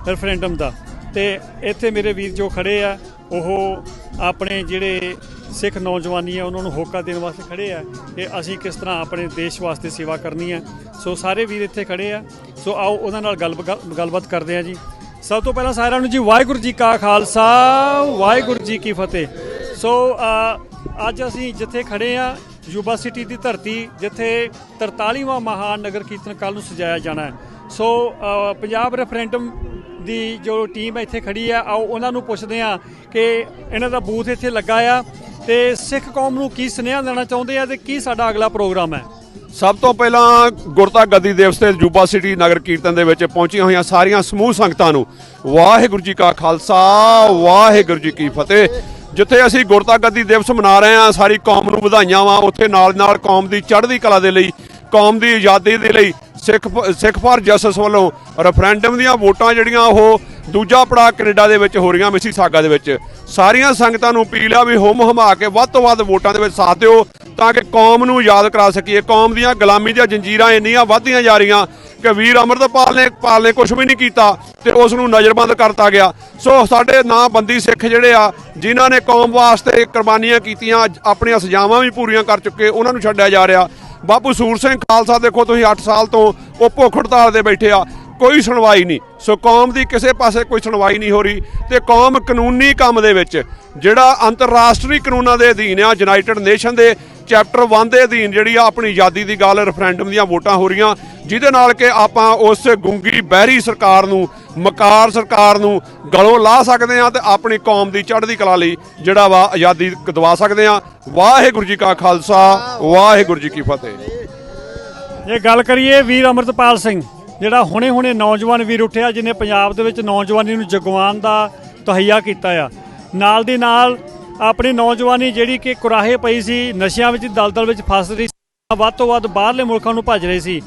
ਰੈਫਰੈਂਡਮ ਦਾ। ਤੇ ਇੱਥੇ ਮੇਰੇ ਵੀਰ ਜੋ ਖੜ੍ਹੇ ਆ ਉਹ ਆਪਣੇ ਜਿਹੜੇ ਸਿੱਖ ਨੌਜਵਾਨੀ ਆ ਉਹਨਾਂ ਨੂੰ ਹੋਕਾ ਦੇਣ ਵਾਸਤੇ ਖੜ੍ਹੇ ਆ ਕਿ ਅਸੀਂ ਕਿਸ ਤਰ੍ਹਾਂ ਆਪਣੇ ਦੇਸ਼ ਵਾਸਤੇ ਸੇਵਾ ਕਰਨੀ ਹੈ। ਸੋ ਸਾਰੇ ਵੀਰ ਇੱਥੇ ਖੜ੍ਹੇ ਆ। ਸੋ ਆਓ ਉਹਨਾਂ ਨਾਲ ਗੱਲਬਾਤ ਕਰਦੇ ਹਾਂ ਜੀ। ਸਭ ਤੋਂ ਪਹਿਲਾਂ ਸਾਰਿਆਂ ਨੂੰ ਜੀ ਵਾਹਿਗੁਰੂ ਜੀ ਕਾ ਖਾਲਸਾ ਵਾਹਿਗੁਰੂ ਜੀ ਕੀ ਫਤਿਹ। ਸੋ ਅੱਜ ਅਸੀਂ ਜਿੱਥੇ ਖੜ੍ਹੇ ਆ ਯੂਬਾ ਸਿਟੀ ਦੀ ਧਰਤੀ, ਜਿੱਥੇ 43ਵਾਂ ਮਹਾਨ ਨਗਰ ਕੀਰਤਨ ਕੱਲ੍ਹ ਨੂੰ ਸਜਾਇਆ ਜਾਣਾ ਹੈ। ਸੋ ਪੰਜਾਬ ਰੈਫਰੈਂਡਮ ਦੀ ਜੋ ਟੀਮ ਇੱਥੇ ਖੜੀ ਆ, ਆਓ ਉਹਨਾਂ ਨੂੰ ਪੁੱਛਦੇ ਹਾਂ ਕਿ ਇਹਨਾਂ ਦਾ ਬੂਥ ਇੱਥੇ ਲੱਗਾ ਆ ਤੇ ਸਿੱਖ ਕੌਮ ਨੂੰ ਕੀ ਸੁਨੇਹਾ ਦੇਣਾ ਚਾਹੁੰਦੇ ਆ ਤੇ ਕੀ ਸਾਡਾ ਅਗਲਾ ਪ੍ਰੋਗਰਾਮ ਹੈ। ਸਭ ਤੋਂ ਪਹਿਲਾਂ ਗੁਰਤਾ ਗੱਦੀ ਦਿਵਸ ਤੇ ਯੂਬਾ ਸਿਟੀ ਨਗਰ ਕੀਰਤਨ ਦੇ ਵਿੱਚ ਪਹੁੰਚੀਆਂ ਹੋਈਆਂ ਸਾਰੀਆਂ ਸਮੂਹ ਸੰਗਤਾਂ ਨੂੰ ਵਾਹਿਗੁਰੂ ਜੀ ਕਾ ਖਾਲਸਾ ਵਾਹਿਗੁਰੂ ਜੀ ਕੀ ਫਤਿਹ। ਜਿੱਥੇ ਅਸੀਂ ਗੁਰਤਾ ਗੱਦੀ ਦਿਵਸ ਮਨਾ ਰਹੇ ਹਾਂ, ਸਾਰੀ ਕੌਮ ਨੂੰ ਵਧਾਈਆਂ ਵਾ। ਉੱਥੇ ਨਾਲ ਨਾਲ ਕੌਮ ਦੀ ਚੜ੍ਹਦੀ ਕਲਾ ਦੇ ਲਈ, ਕੌਮ ਦੀ ਆਜ਼ਾਦੀ ਦੇ ਲਈ ਸਿੱਖ ਫਾਰ ਜਸਟਿਸ ਵੱਲੋਂ ਰੈਫਰੈਂਡਮ ਦੀਆਂ ਵੋਟਾਂ ਜਿਹੜੀਆਂ ਉਹ ਦੂਜਾ ਪੜਾਅ ਕੈਨੇਡਾ ਦੇ ਵਿੱਚ ਹੋ ਰਹੀਆਂ, ਮਿਸੀਸਾਗਾ ਦੇ ਵਿੱਚ। ਸਾਰੀਆਂ ਸੰਗਤਾਂ ਨੂੰ ਅਪੀਲ ਆ ਵੀ ਹੁਮ ਹਮਾ ਕੇ ਵੱਧ ਤੋਂ ਵੱਧ ਵੋਟਾਂ ਦੇ ਵਿੱਚ ਸਾਥ ਦਿਓ ਤਾਂ ਕਿ ਕੌਮ ਨੂੰ ਯਾਦ ਕਰਾ ਸਕੀਏ। ਕੌਮ ਦੀਆਂ ਗੁਲਾਮੀ ਦੀਆਂ ਜੰਜੀਰਾਂ ਇੰਨੀਆਂ ਵੱਧਦੀਆਂ ਜਾ ਰਹੀਆਂ ਕਿ ਵੀਰ ਅੰਮ੍ਰਿਤਪਾਲ ਨੇ ਕੁਝ ਵੀ ਨਹੀਂ ਕੀਤਾ ਤੇ ਉਸ ਨੂੰ ਨਜ਼ਰਬੰਦ ਕਰਤਾ ਗਿਆ। ਸੋ ਸਾਡੇ ਨਾਂ ਬੰਦੀ ਸਿੱਖ ਜਿਹੜੇ ਆ ਜਿਨ੍ਹਾਂ ਨੇ ਕੌਮ ਵਾਸਤੇ ਕੁਰਬਾਨੀਆਂ ਕੀਤੀਆਂ, ਆਪਣੀਆਂ ਸਜ਼ਾਵਾਂ ਵੀ ਪੂਰੀਆਂ ਕਰ ਚੁੱਕੇ, ਉਹਨਾਂ ਨੂੰ ਛੱਡਿਆ ਜਾ ਰਿਹਾ। ਬਾਪੂ ਸੂਰ ਸਿੰਘ ਖਾਲਸਾ ਦੇਖੋ ਤੁਸੀਂ 8 ਸਾਲ ਤੋਂ ਉਹ ਭੁੱਖ ਹੜਤਾਲ ਦੇ ਬੈਠੇ ਆ, ਕੋਈ ਸੁਣਵਾਈ ਨਹੀਂ। ਸੋ ਕੌਮ ਦੀ ਕਿਸੇ ਪਾਸੇ ਕੋਈ ਸੁਣਵਾਈ ਨਹੀਂ ਹੋ ਰਹੀ ਤੇ ਕੌਮ ਕਾਨੂੰਨੀ ਕੰਮ ਦੇ ਵਿੱਚ ਜਿਹੜਾ ਅੰਤਰਰਾਸ਼ਟਰੀ ਕਾਨੂੰਨਾਂ ਦੇ ਅਧੀਨ ਆ, ਯੂਨਾਈਟਿਡ ਨੇਸ਼ਨ ਦੇ ਚੈਪਟਰ 1 ਦੇ ਅਧੀਨ ਜਿਹੜੀ ਆ ਆਪਣੀ ਆਜ਼ਾਦੀ ਦੀ ਗੱਲ, ਰੈਫਰੈਂਡਮ ਦੀਆਂ ਵੋਟਾਂ ਹੋ ਰਹੀਆਂ, ਜਿਹਦੇ ਨਾਲ ਕਿ ਆਪਾਂ ਉਸ ਗੁੰਗੀ ਬਹਿਰੀ ਸਰਕਾਰ ਨੂੰ, ਮਕਾਰ ਸਰਕਾਰ ਨੂੰ ਗਲੋਂ ਲਾ ਸਕਦੇ ਹਾਂ ਤੇ ਆਪਣੀ ਕੌਮ ਦੀ ਚੜ੍ਹਦੀ ਕਲਾ ਲਈ ਜਿਹੜਾ ਵਾ ਆਜ਼ਾਦੀ ਦਵਾ ਸਕਦੇ ਹਾਂ। ਵਾਹਿਗੁਰੂ ਜੀ ਕਾ ਖਾਲਸਾ ਵਾਹਿਗੁਰੂ ਜੀ ਕੀ ਫਤਿਹ। ਜੇ ਗੱਲ ਕਰੀਏ ਵੀਰ ਅੰਮ੍ਰਿਤਪਾਲ ਸਿੰਘ, ਜਿਹੜਾ ਹੁਣੇ ਨੌਜਵਾਨ ਵੀਰ ਉੱਠਿਆ ਜਿਹਨੇ ਪੰਜਾਬ ਦੇ ਵਿੱਚ ਨੌਜਵਾਨੀ ਨੂੰ ਜਗਵਾਉਣ ਦਾ ਤਹਈਆ ਕੀਤਾ ਆ, ਨਾਲ ਦੀ ਨਾਲ ਆਪਣੀ ਨੌਜਵਾਨੀ ਜਿਹੜੀ ਕਿ ਕੁਰਾਹੇ ਪਈ ਸੀ, ਨਸ਼ਿਆਂ ਵਿੱਚ ਦਲਦਲ ਵਿੱਚ ਫਸ ਰਹੀ ਸੀ, ਵੱਧ ਤੋਂ ਵੱਧ ਬਾਹਰਲੇ ਮੁਲਕਾਂ ਨੂੰ ਭੱਜ ਰਹੇ ਸੀ,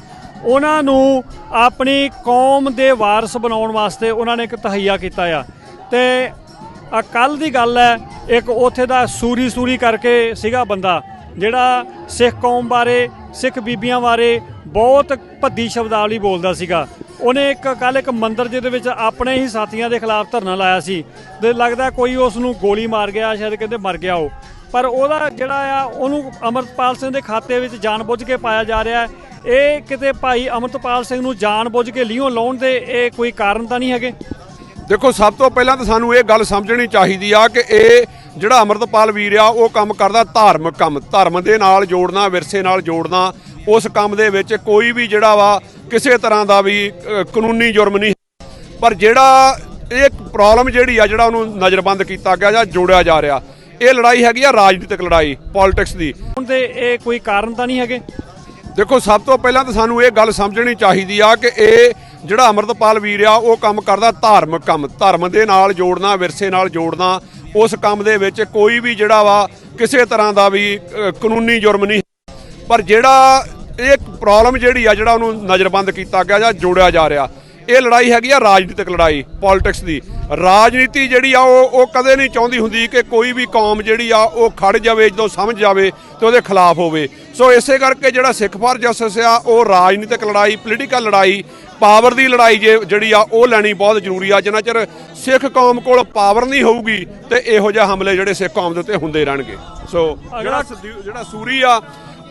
ਉਹਨਾਂ ਨੂੰ ਆਪਣੀ ਕੌਮ ਦੇ ਵਾਰਸ ਬਣਾਉਣ ਵਾਸਤੇ ਉਹਨਾਂ ਨੇ ਇੱਕ ਤਹਈਆ ਕੀਤਾ ਆ। ਤੇ ਕੱਲ੍ਹ ਦੀ ਗੱਲ ਹੈ, ਇੱਕ ਉੱਥੇ ਦਾ ਸੂਰੀ ਕਰਕੇ ਸੀਗਾ ਬੰਦਾ ਜਿਹੜਾ ਸਿੱਖ ਕੌਮ ਬਾਰੇ, ਸਿੱਖ ਬੀਬੀਆਂ ਬਾਰੇ ਬਹੁਤ ਭੱਦੀ ਸ਼ਬਦਾਵਲੀ ਬੋਲਦਾ ਸੀਗਾ। ਉਹਨੇ ਕੱਲ੍ਹ ਇੱਕ ਮੰਦਿਰ ਜਿਹਦੇ ਵਿੱਚ ਆਪਣੇ ਹੀ ਸਾਥੀਆਂ ਦੇ ਖਿਲਾਫ ਧਰਨਾ ਲਾਇਆ ਸੀ ਤੇ ਲੱਗਦਾ ਕੋਈ ਉਸ ਨੂੰ ਗੋਲੀ ਮਾਰ ਗਿਆ, ਸ਼ਾਇਦ ਕਹਿੰਦੇ ਮਰ ਗਿਆ ਉਹ। ਪਰ ਉਹਦਾ ਜਿਹੜਾ ਆ ਉਹਨੂੰ ਅੰਮ੍ਰਿਤਪਾਲ ਸਿੰਘ ਦੇ ਖਾਤੇ ਵਿੱਚ ਜਾਣਬੁੱਝ ਕੇ ਪਾਇਆ ਜਾ ਰਿਹਾ। ਇਹ ਕਿਤੇ ਭਾਈ ਅੰਮ੍ਰਿਤਪਾਲ ਸਿੰਘ ਨੂੰ ਜਾਣਬੁੱਝ ਕੇ ਲੀਹੋਂ ਲਾਉਣ ਦੇ ਇਹ ਕੋਈ ਕਾਰਨ ਤਾਂ ਨਹੀਂ ਹੈਗੇ? ਦੇਖੋ ਸਭ ਤੋਂ ਪਹਿਲਾਂ ਤਾਂ ਸਾਨੂੰ ਇਹ ਗੱਲ ਸਮਝਣੀ ਚਾਹੀਦੀ ਆ ਕਿ ਇਹ ਜਿਹੜਾ ਅੰਮ੍ਰਿਤਪਾਲ ਵੀਰ ਆ ਉਹ ਕੰਮ ਕਰਦਾ ਧਾਰਮਿਕ ਕੰਮ, ਧਰਮ ਦੇ ਨਾਲ ਜੋੜਨਾ, ਵਿਰਸੇ ਨਾਲ ਜੋੜਨਾ। ਉਸ ਕੰਮ ਦੇ ਵਿੱਚ ਕੋਈ ਵੀ ਜਿਹੜਾ ਵਾ ਕਿਸੇ ਤਰ੍ਹਾਂ ਦਾ ਵੀ ਕਾਨੂੰਨੀ ਜੁਰਮ ਨਹੀਂ। ਪਰ ਜਿਹੜਾ ਇਹ ਪ੍ਰੋਬਲਮ ਜਿਹੜੀ ਆ, ਜਿਹੜਾ ਉਹਨੂੰ ਨਜ਼ਰਬੰਦ ਕੀਤਾ ਗਿਆ ਜਾਂ ਜੋੜਿਆ ਜਾ ਰਿਹਾ, ਇਹ ਲੜਾਈ ਹੈਗੀ ਆ ਰਾਜਨੀਤਿਕ ਲੜਾਈ, ਪੋਲਿਟਿਕਸ ਦੀ। ਤੇ ਇਹ ਕੋਈ ਕਾਰਨ ਤਾਂ ਨਹੀਂ ਹੈਗੇ? ਦੇਖੋ ਸਭ ਤੋਂ ਪਹਿਲਾਂ ਤਾਂ ਸਾਨੂੰ ਇਹ ਗੱਲ ਸਮਝਣੀ ਚਾਹੀਦੀ ਆ ਕਿ ਇਹ ਜਿਹੜਾ ਅੰਮ੍ਰਿਤਪਾਲ ਵੀਰ ਆ ਉਹ ਕੰਮ ਕਰਦਾ ਧਾਰਮਿਕ ਕੰਮ, ਧਰਮ ਦੇ ਨਾਲ ਜੋੜਨਾ, ਵਿਰਸੇ ਨਾਲ ਜੋੜਨਾ। ਉਸ ਕੰਮ ਦੇ ਵਿੱਚ ਕੋਈ ਵੀ ਜਿਹੜਾ ਵਾ ਕਿਸੇ ਤਰ੍ਹਾਂ ਦਾ ਵੀ ਕਾਨੂੰਨੀ ਜੁਰਮ ਨਹੀਂ। ਪਰ ਜਿਹੜਾ ਇਹ ਪ੍ਰੋਬਲਮ ਜਿਹੜੀ ਆ, ਜਿਹੜਾ ਉਹਨੂੰ ਨਜ਼ਰਬੰਦ ਕੀਤਾ ਗਿਆ ਜਾਂ ਜੋੜਿਆ ਜਾ ਰਿਹਾ, ਇਹ ਲੜਾਈ ਹੈਗੀ ਆ ਰਾਜਨੀਤਿਕ ਲੜਾਈ, ਪੋਲਿਟਿਕਸ ਦੀ। ਰਾਜਨੀਤੀ ਜਿਹੜੀ ਆ ਉਹ ਕਦੇ ਨਹੀਂ ਚਾਹੁੰਦੀ ਹੁੰਦੀ ਕਿ ਕੋਈ ਵੀ ਕੌਮ ਜਿਹੜੀ ਆ ਉਹ ਖੜ ਜਾਵੇ, ਜਦੋਂ ਸਮਝ ਜਾਵੇ ਤੇ ਉਹਦੇ ਖਿਲਾਫ ਹੋਵੇ। ਸੋ ਇਸੇ ਕਰਕੇ ਜਿਹੜਾ ਸਿੱਖ ਫਾਰ ਜਸਟਿਸ ਆ ਉਹ ਰਾਜਨੀਤਿਕ ਲੜਾਈ, ਪੋਲੀਟੀਕਲ ਲੜਾਈ, ਪਾਵਰ ਦੀ ਲੜਾਈ ਜਿਹੜੀ ਆ ਉਹ ਲੈਣੀ ਬਹੁਤ ਜ਼ਰੂਰੀ ਆ। ਜਿੰਨਾ ਚਿਰ ਸਿੱਖ ਕੌਮ ਕੋਲ ਪਾਵਰ ਨਹੀਂ ਹੋਊਗੀ ਤੇ ਇਹੋ ਜਿਹੇ ਹਮਲੇ ਜਿਹੜੇ ਸਿੱਖ ਕੌਮ ਦੇ ਉੱਤੇ ਹੁੰਦੇ ਰਹਿਣਗੇ। ਸੋ ਜਿਹੜਾ ਸੂਰੀ ਆ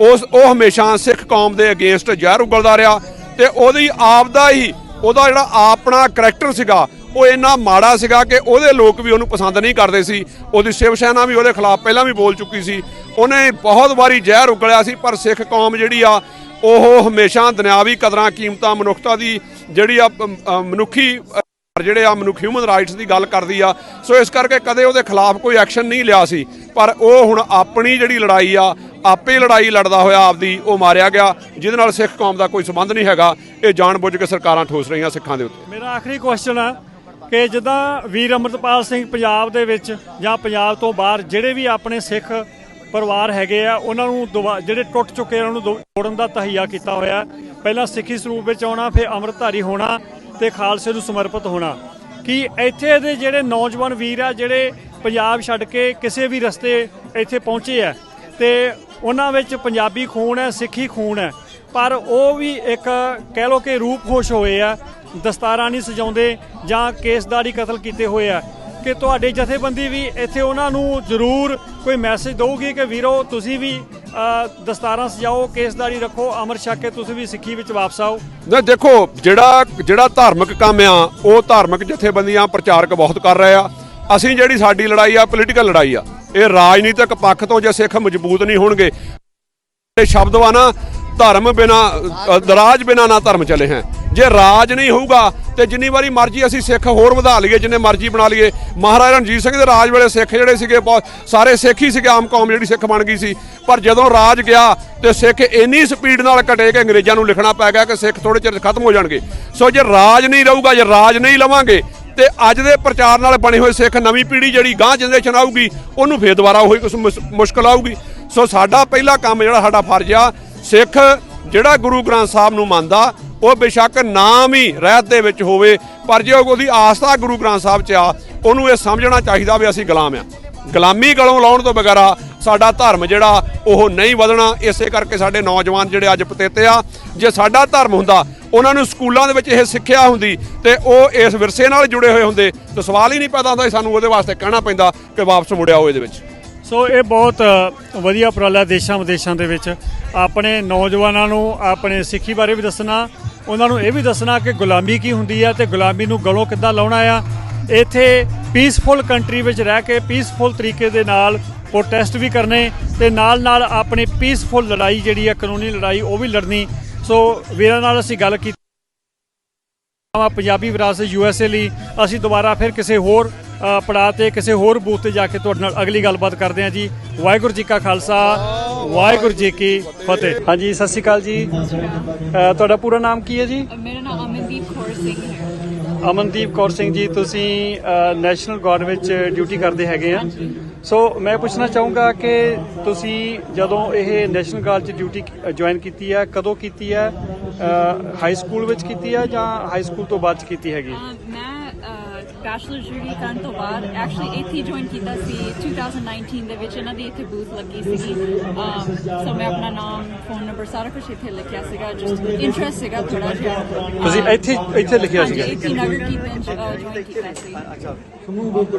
ਉਹ ਹਮੇਸ਼ਾ ਸਿੱਖ ਕੌਮ ਦੇ ਅਗੇਂਸਟ ਜ਼ਹਿਰ ਉਗਲਦਾ ਰਿਹਾ ਤੇ ਉਹਦੀ ਆਪਦਾ ਹੀ ਉਹਦਾ ਜਿਹੜਾ ਆਪਣਾ ਕਰੈਕਟਰ ਸੀਗਾ ਉਹ ਇੰਨਾ ਮਾੜਾ ਸੀਗਾ ਕਿ ਉਹਦੇ ਲੋਕ ਵੀ ਉਹਨੂੰ ਪਸੰਦ ਨਹੀਂ ਕਰਦੇ ਸੀ। ਉਹਦੀ ਸ਼ਿਵ ਸੈਨਾ ਵੀ ਉਹਦੇ ਖਿਲਾਫ ਪਹਿਲਾਂ ਵੀ ਬੋਲ ਚੁੱਕੀ ਸੀ। ਉਹਨੇ ਬਹੁਤ ਵਾਰੀ ਜ਼ਹਿਰ ਉਗਲਿਆ ਸੀ, ਪਰ ਸਿੱਖ ਕੌਮ ਜਿਹੜੀ ਆ ਉਹ ਹਮੇਸ਼ਾ ਦੁਨਿਆਵੀ ਕਦਰਾਂ ਕੀਮਤਾਂ ਮਨੁੱਖਤਾ ਦੀ ਜਿਹੜੀ ਆ ਮਨੁੱਖੀ ਜਿਹੜੇ ਆ ਹਿਊਮਨ ਰਾਈਟਸ ਦੀ ਗੱਲ ਕਰਦੀ ਆ। ਸੋ ਇਸ ਕਰਕੇ ਕਦੇ ਉਹਦੇ ਖਿਲਾਫ ਕੋਈ ਐਕਸ਼ਨ ਨਹੀਂ ਲਿਆ ਸੀ, ਪਰ ਉਹ ਹੁਣ ਆਪਣੀ ਜਿਹੜੀ ਲੜਾਈ ਆ ਆਪੇ ਲੜਾਈ ਲੜਦਾ ਹੋਇਆ ਆਪਦੀ ਉਹ ਮਾਰਿਆ ਗਿਆ, ਜਿਹਦੇ ਨਾਲ ਸਿੱਖ ਕੌਮ ਦਾ ਕੋਈ ਸੰਬੰਧ ਨਹੀਂ ਹੈਗਾ। ਇਹ ਜਾਣਬੁੱਝ ਕੇ ਸਰਕਾਰਾਂ ਠੋਸ ਰਹੀਆਂ ਸਿੱਖਾਂ ਦੇ ਉੱਤੇ। ਮੇਰਾ ਆਖਰੀ ਕੁਐਸਚਨ ਆ ਕਿ ਜਿੱਦਾਂ ਵੀਰ ਅੰਮ੍ਰਿਤਪਾਲ ਸਿੰਘ ਪੰਜਾਬ ਦੇ ਵਿੱਚ ਜਾਂ ਪੰਜਾਬ ਤੋਂ ਬਾਹਰ ਜਿਹੜੇ ਵੀ ਆਪਣੇ ਸਿੱਖ ਪਰਿਵਾਰ ਹੈਗੇ ਆ ਉਹਨਾਂ ਨੂੰ ਜਿਹੜੇ ਟੁੱਟ ਚੁੱਕੇ ਉਹਨਾਂ ਨੂੰ ਜੋੜਨ ਦਾ ਤਹਈਆ ਕੀਤਾ ਹੋਇਆ। ਪਹਿਲਾਂ ਸਿੱਖੀ ਸਰੂਪ ਵਿੱਚ ਆਉਣਾ, ਫਿਰ ਅੰਮ੍ਰਿਤਧਾਰੀ ਹੋਣਾ ਤੇ ਖਾਲਸੇ ਨੂੰ ਸਮਰਪਿਤ ਹੋਣਾ। ਕਿ ਇੱਥੇ ਦੇ ਜਿਹੜੇ ਨੌਜਵਾਨ ਵੀਰ ਆ ਜਿਹੜੇ ਪੰਜਾਬ ਛੱਡ ਕੇ ਕਿਸੇ ਵੀ ਰਸਤੇ ਇੱਥੇ ਪਹੁੰਚੇ ਆ ਤੇ ਉਹਨਾਂ ਵਿੱਚ ਪੰਜਾਬੀ ਖੂਨ ਹੈ, ਸਿੱਖੀ ਖੂਨ ਹੈ, ਪਰ ਉਹ ਵੀ ਇੱਕ ਕਹਿ ਲਓ ਕਿ ਰੂਪ ਖੁਸ਼ ਹੋਏ ਆ, ਦਸਤਾਰਾਂ ਨਹੀਂ ਸਜਾਉਂਦੇ ਜਾਂ ਕੇਸਦਾਰੀ ਕਤਲ ਕੀਤੇ ਹੋਏ ਆ। ਕਿ ਤੁਹਾਡੇ ਜਥੇਬੰਦੀ ਵੀ ਇੱਥੇ ਉਹਨਾਂ ਨੂੰ ਜ਼ਰੂਰ ਕੋਈ ਮੈਸੇਜ ਦਊਗੀ ਕਿ ਵੀਰੋ ਤੁਸੀਂ ਵੀ ਦਸਤਾਰਾਂ ਸਜਾਓ, ਕੇਸਦਾਰੀ ਰੱਖੋ, ਅੰਮ੍ਰਿਤ ਛਕ ਕੇ ਤੁਸੀਂ ਵੀ ਸਿੱਖੀ ਵਿੱਚ ਵਾਪਸ ਆਓ। ਨਾ ਦੇਖੋ, ਜਿਹੜਾ ਧਾਰਮਿਕ ਕੰਮ ਆ ਉਹ ਧਾਰਮਿਕ ਜਥੇਬੰਦੀਆਂ ਪ੍ਰਚਾਰਕ ਬਹੁਤ ਕਰ ਰਹੇ ਆ। ਅਸੀਂ ਜਿਹੜੀ ਸਾਡੀ ਲੜਾਈ ਆ ਪੋਲੀਟੀਕਲ ਲੜਾਈ ਆ। ਇਹ ਰਾਜਨੀਤਿਕ ਪੱਖ ਤੋਂ ਜੇ ਸਿੱਖ ਮਜ਼ਬੂਤ ਨਹੀਂ ਹੋਣਗੇ, ਇਹ ਸ਼ਬਦ ਵਾ ਨਾ ਧਰਮ ਬਿਨਾ ਰਾਜ ਬਿਨਾ ਨਾ ਧਰਮ ਚਲੇ ਹੈ। ਜੇ ਰਾਜ ਨਹੀਂ ਹੋਊਗਾ ਤੇ ਜਿੰਨੀ ਵਾਰੀ ਮਰਜ਼ੀ ਅਸੀਂ ਸਿੱਖ ਹੋਰ ਵਧਾ ਲਈਏ, ਜਿੰਨੇ ਮਰਜ਼ੀ ਬਣਾ ਲਈਏ। ਮਹਾਰਾਜਾ ਰਣਜੀਤ ਸਿੰਘ ਦੇ ਰਾਜ ਵੇਲੇ ਸਿੱਖ ਜਿਹੜੇ ਸੀਗੇ ਬਹੁਤ ਸਾਰੇ ਸਿੱਖ ਹੀ ਸੀਗੇ, ਆਮ ਕੌਮ ਜਿਹੜੀ ਸਿੱਖ ਬਣ ਗਈ ਸੀ। ਪਰ ਜਦੋਂ ਰਾਜ ਗਿਆ ਤੇ ਸਿੱਖ ਇੰਨੀ ਸਪੀਡ ਨਾਲ ਘਟੇ ਕਿ ਅੰਗਰੇਜ਼ਾਂ ਨੂੰ ਲਿਖਣਾ ਪੈ ਗਿਆ ਕਿ ਸਿੱਖ ਥੋੜੇ ਚਿਰ ਖਤਮ ਹੋ ਜਾਣਗੇ। ਸੋ ਜੇ ਰਾਜ ਨਹੀਂ ਰਹੂਗਾ, ਜੇ ਰਾਜ ਨਹੀਂ ਲਵਾਂਗੇ ਤੇ ਅੱਜ ਦੇ ਪ੍ਰਚਾਰ ਨਾਲ ਬਣੇ ਹੋਏ ਸਿੱਖ ਨਵੀਂ ਪੀੜ੍ਹੀ ਜਿਹੜੀ ਗਾਂਹ ਜਨਰੇਸ਼ਨ ਆਊਗੀ ਉਹਨੂੰ ਫੇਰ ਦੁਬਾਰਾ ਉਹੀ ਕੁਛ ਮੁਸ਼ਕਲ ਆਊਗੀ। ਸੋ ਸਾਡਾ ਪਹਿਲਾ ਕੰਮ ਜਿਹੜਾ ਸਾਡਾ ਫਰਜ਼ ਆ, ਸਿੱਖ ਜਿਹੜਾ ਗੁਰੂ ਗ੍ਰੰਥ ਸਾਹਿਬ ਨੂੰ ਮੰਨਦਾ ਉਹ ਬੇਸ਼ੱਕ ਨਾਮ ਹੀ ਰਹਿਤ ਦੇ ਵਿੱਚ ਹੋਵੇ, ਪਰ ਜੇ ਉਹਦੀ ਆਸਥਾ ਗੁਰੂ ਗ੍ਰੰਥ ਸਾਹਿਬ 'ਚ ਆ ਉਹਨੂੰ ਇਹ ਸਮਝਣਾ ਚਾਹੀਦਾ ਵੀ ਅਸੀਂ ਗੁਲਾਮ ਆ। ਗੁਲਾਮੀ ਗਲੋਂ ਲਾਉਣ ਤੋਂ ਬਗੈਰਾ ਸਾਡਾ ਧਰਮ ਜਿਹੜਾ ਉਹ ਨਹੀਂ ਵਧਣਾ। ਇਸੇ ਕਰਕੇ ਸਾਡੇ ਨੌਜਵਾਨ ਜਿਹੜੇ ਅੱਜ ਪਤੀਤੇ ਆ, ਜੇ ਸਾਡਾ ਧਰਮ ਹੁੰਦਾ ਉਹਨਾਂ ਨੂੰ ਸਕੂਲਾਂ ਦੇ ਵਿੱਚ ਇਹ ਸਿੱਖਿਆ ਹੁੰਦੀ ਤੇ ਉਹ ਇਸ ਵਿਰਸੇ ਨਾਲ ਜੁੜੇ ਹੋਏ ਹੁੰਦੇ ਤਾਂ ਸਵਾਲ ਹੀ ਨਹੀਂ ਪੈਦਾ ਹੁੰਦਾ। ਸਾਨੂੰ ਉਹਦੇ ਵਾਸਤੇ ਕਹਿਣਾ ਪੈਂਦਾ ਕਿ ਵਾਪਸ ਮੁੜਿਆ ਹੋ ਇਹਦੇ ਵਿੱਚ। ਸੋ ਇਹ ਬਹੁਤ ਵਧੀਆ ਉਪਰਾਲਾ ਦੇਸ਼ਾਂ ਵਿਦੇਸ਼ਾਂ ਦੇ ਵਿੱਚ ਆਪਣੇ ਨੌਜਵਾਨਾਂ ਨੂੰ ਆਪਣੇ ਸਿੱਖੀ ਬਾਰੇ ਵੀ ਦੱਸਣਾ, ਉਹਨਾਂ ਨੂੰ ਇਹ ਵੀ ਦੱਸਣਾ ਕਿ ਗੁਲਾਮੀ ਕੀ ਹੁੰਦੀ ਹੈ ਤੇ ਗੁਲਾਮੀ ਨੂੰ ਗਲੋਂ ਕਿੱਦਾਂ ਲਾਉਣਾ ਆ। ਇੱਥੇ ਪੀਸਫੁਲ ਕੰਟਰੀ ਵਿੱਚ ਰਹਿ ਕੇ ਪੀਸਫੁਲ ਤਰੀਕੇ ਦੇ ਨਾਲ ਪ੍ਰੋਟੈਸਟ ਵੀ ਕਰਨੇ ਤੇ ਨਾਲ ਆਪਣੀ ਪੀਸਫੁਲ ਲੜਾਈ ਜਿਹੜੀ ਹੈ ਕਾਨੂੰਨੀ ਲੜਾਈ ਉਹ ਵੀ ਲੜਨੀ। ਸੋ ਵੀਰਾਂ ਨਾਲ ਅਸੀਂ ਗੱਲ ਕੀਤੀ ਪੰਜਾਬੀ ਵਿਰਾਸਤ USA ਲਈ। ਅਸੀਂ ਦੁਬਾਰਾ ਫਿਰ ਕਿਸੇ ਹੋਰ ਪੜਾਅ ਤੇ ਕਿਸੇ ਹੋਰ ਬੂਥ ਤੇ ਜਾ ਕੇ ਤੁਹਾਡੇ ਨਾਲ ਅਗਲੀ ਗੱਲਬਾਤ ਕਰਦੇ ਹਾਂ ਜੀ। ਵਾਹਿਗੁਰੂ ਜੀ ਕਾ ਖਾਲਸਾ, ਵਾਹਿਗੁਰੂ ਜੀ ਕੀ ਫਤਿਹ। ਹਾਂਜੀ, ਸਤਿ ਸ਼੍ਰੀ ਅਕਾਲ ਜੀ। ਤੁਹਾਡਾ ਪੂਰਾ ਨਾਮ ਕੀ ਹੈ ਜੀ? ਮੇਰਾ ਨਾਮ ਅਮਨਦੀਪ ਕੌਰ ਸਿੰਘ ਹੈ। ਅਮਨਦੀਪ ਕੌਰ ਸਿੰਘ ਜੀ, ਤੁਸੀਂ ਨੈਸ਼ਨਲ ਗਾਰਡ ਵਿੱਚ ਡਿਊਟੀ ਕਰਦੇ ਹੈਗੇ ਆ। ਸੋ ਮੈਂ ਪੁੱਛਣਾ ਚਾਹੂੰਗਾ ਕਿ ਤੁਸੀਂ ਜਦੋਂ ਇਹ ਨੈਸ਼ਨਲ ਗਾਰਡ 'ਚ ਡਿਊਟੀ ਜੁਆਇਨ ਕੀਤੀ ਹੈ, ਕਦੋਂ ਕੀਤੀ ਹੈ? ਹਾਈ ਸਕੂਲ ਵਿੱਚ ਕੀਤੀ ਹੈ ਜਾਂ ਹਾਈ ਸਕੂਲ ਤੋਂ ਬਾਅਦ 'ਚ ਕੀਤੀ ਹੈਗੀ? ਮੈਂ ਬੈਚਲਰ ਡਿਗਰੀ ਕਰਨ ਤੋਂ ਬਾਅਦ ਐਕਚੁਅਲੀ ਇੱਥੇ ਜੁਆਇਨ ਕੀਤਾ ਸੀ 2019 ਦੇ ਵਿੱਚ। ਇਹਨਾਂ ਦੀ ਇੱਥੇ ਬੂਥ ਲੱਗੀ ਸੀਗੀ। ਸੋ ਮੈਂ ਆਪਣਾ ਨਾਮ, ਫੋਨ ਨੰਬਰ ਸਾਰਾ ਕੁਝ ਇੱਥੇ ਲਿਖਿਆ ਸੀਗਾ। ਜਸਟ ਇੰਟਰਸਟ ਸੀਗਾ ਥੋੜਾ ਜਿਹਾ। ਤੁਸੀਂ ਇੱਥੇ ਲਿਖਿਆ ਸੀਗਾ? ਇੱਥੇ ਨਗਰ ਕੀਰਤਨ ਜੁਆਇਨ ਕੀਤਾ ਸੀ।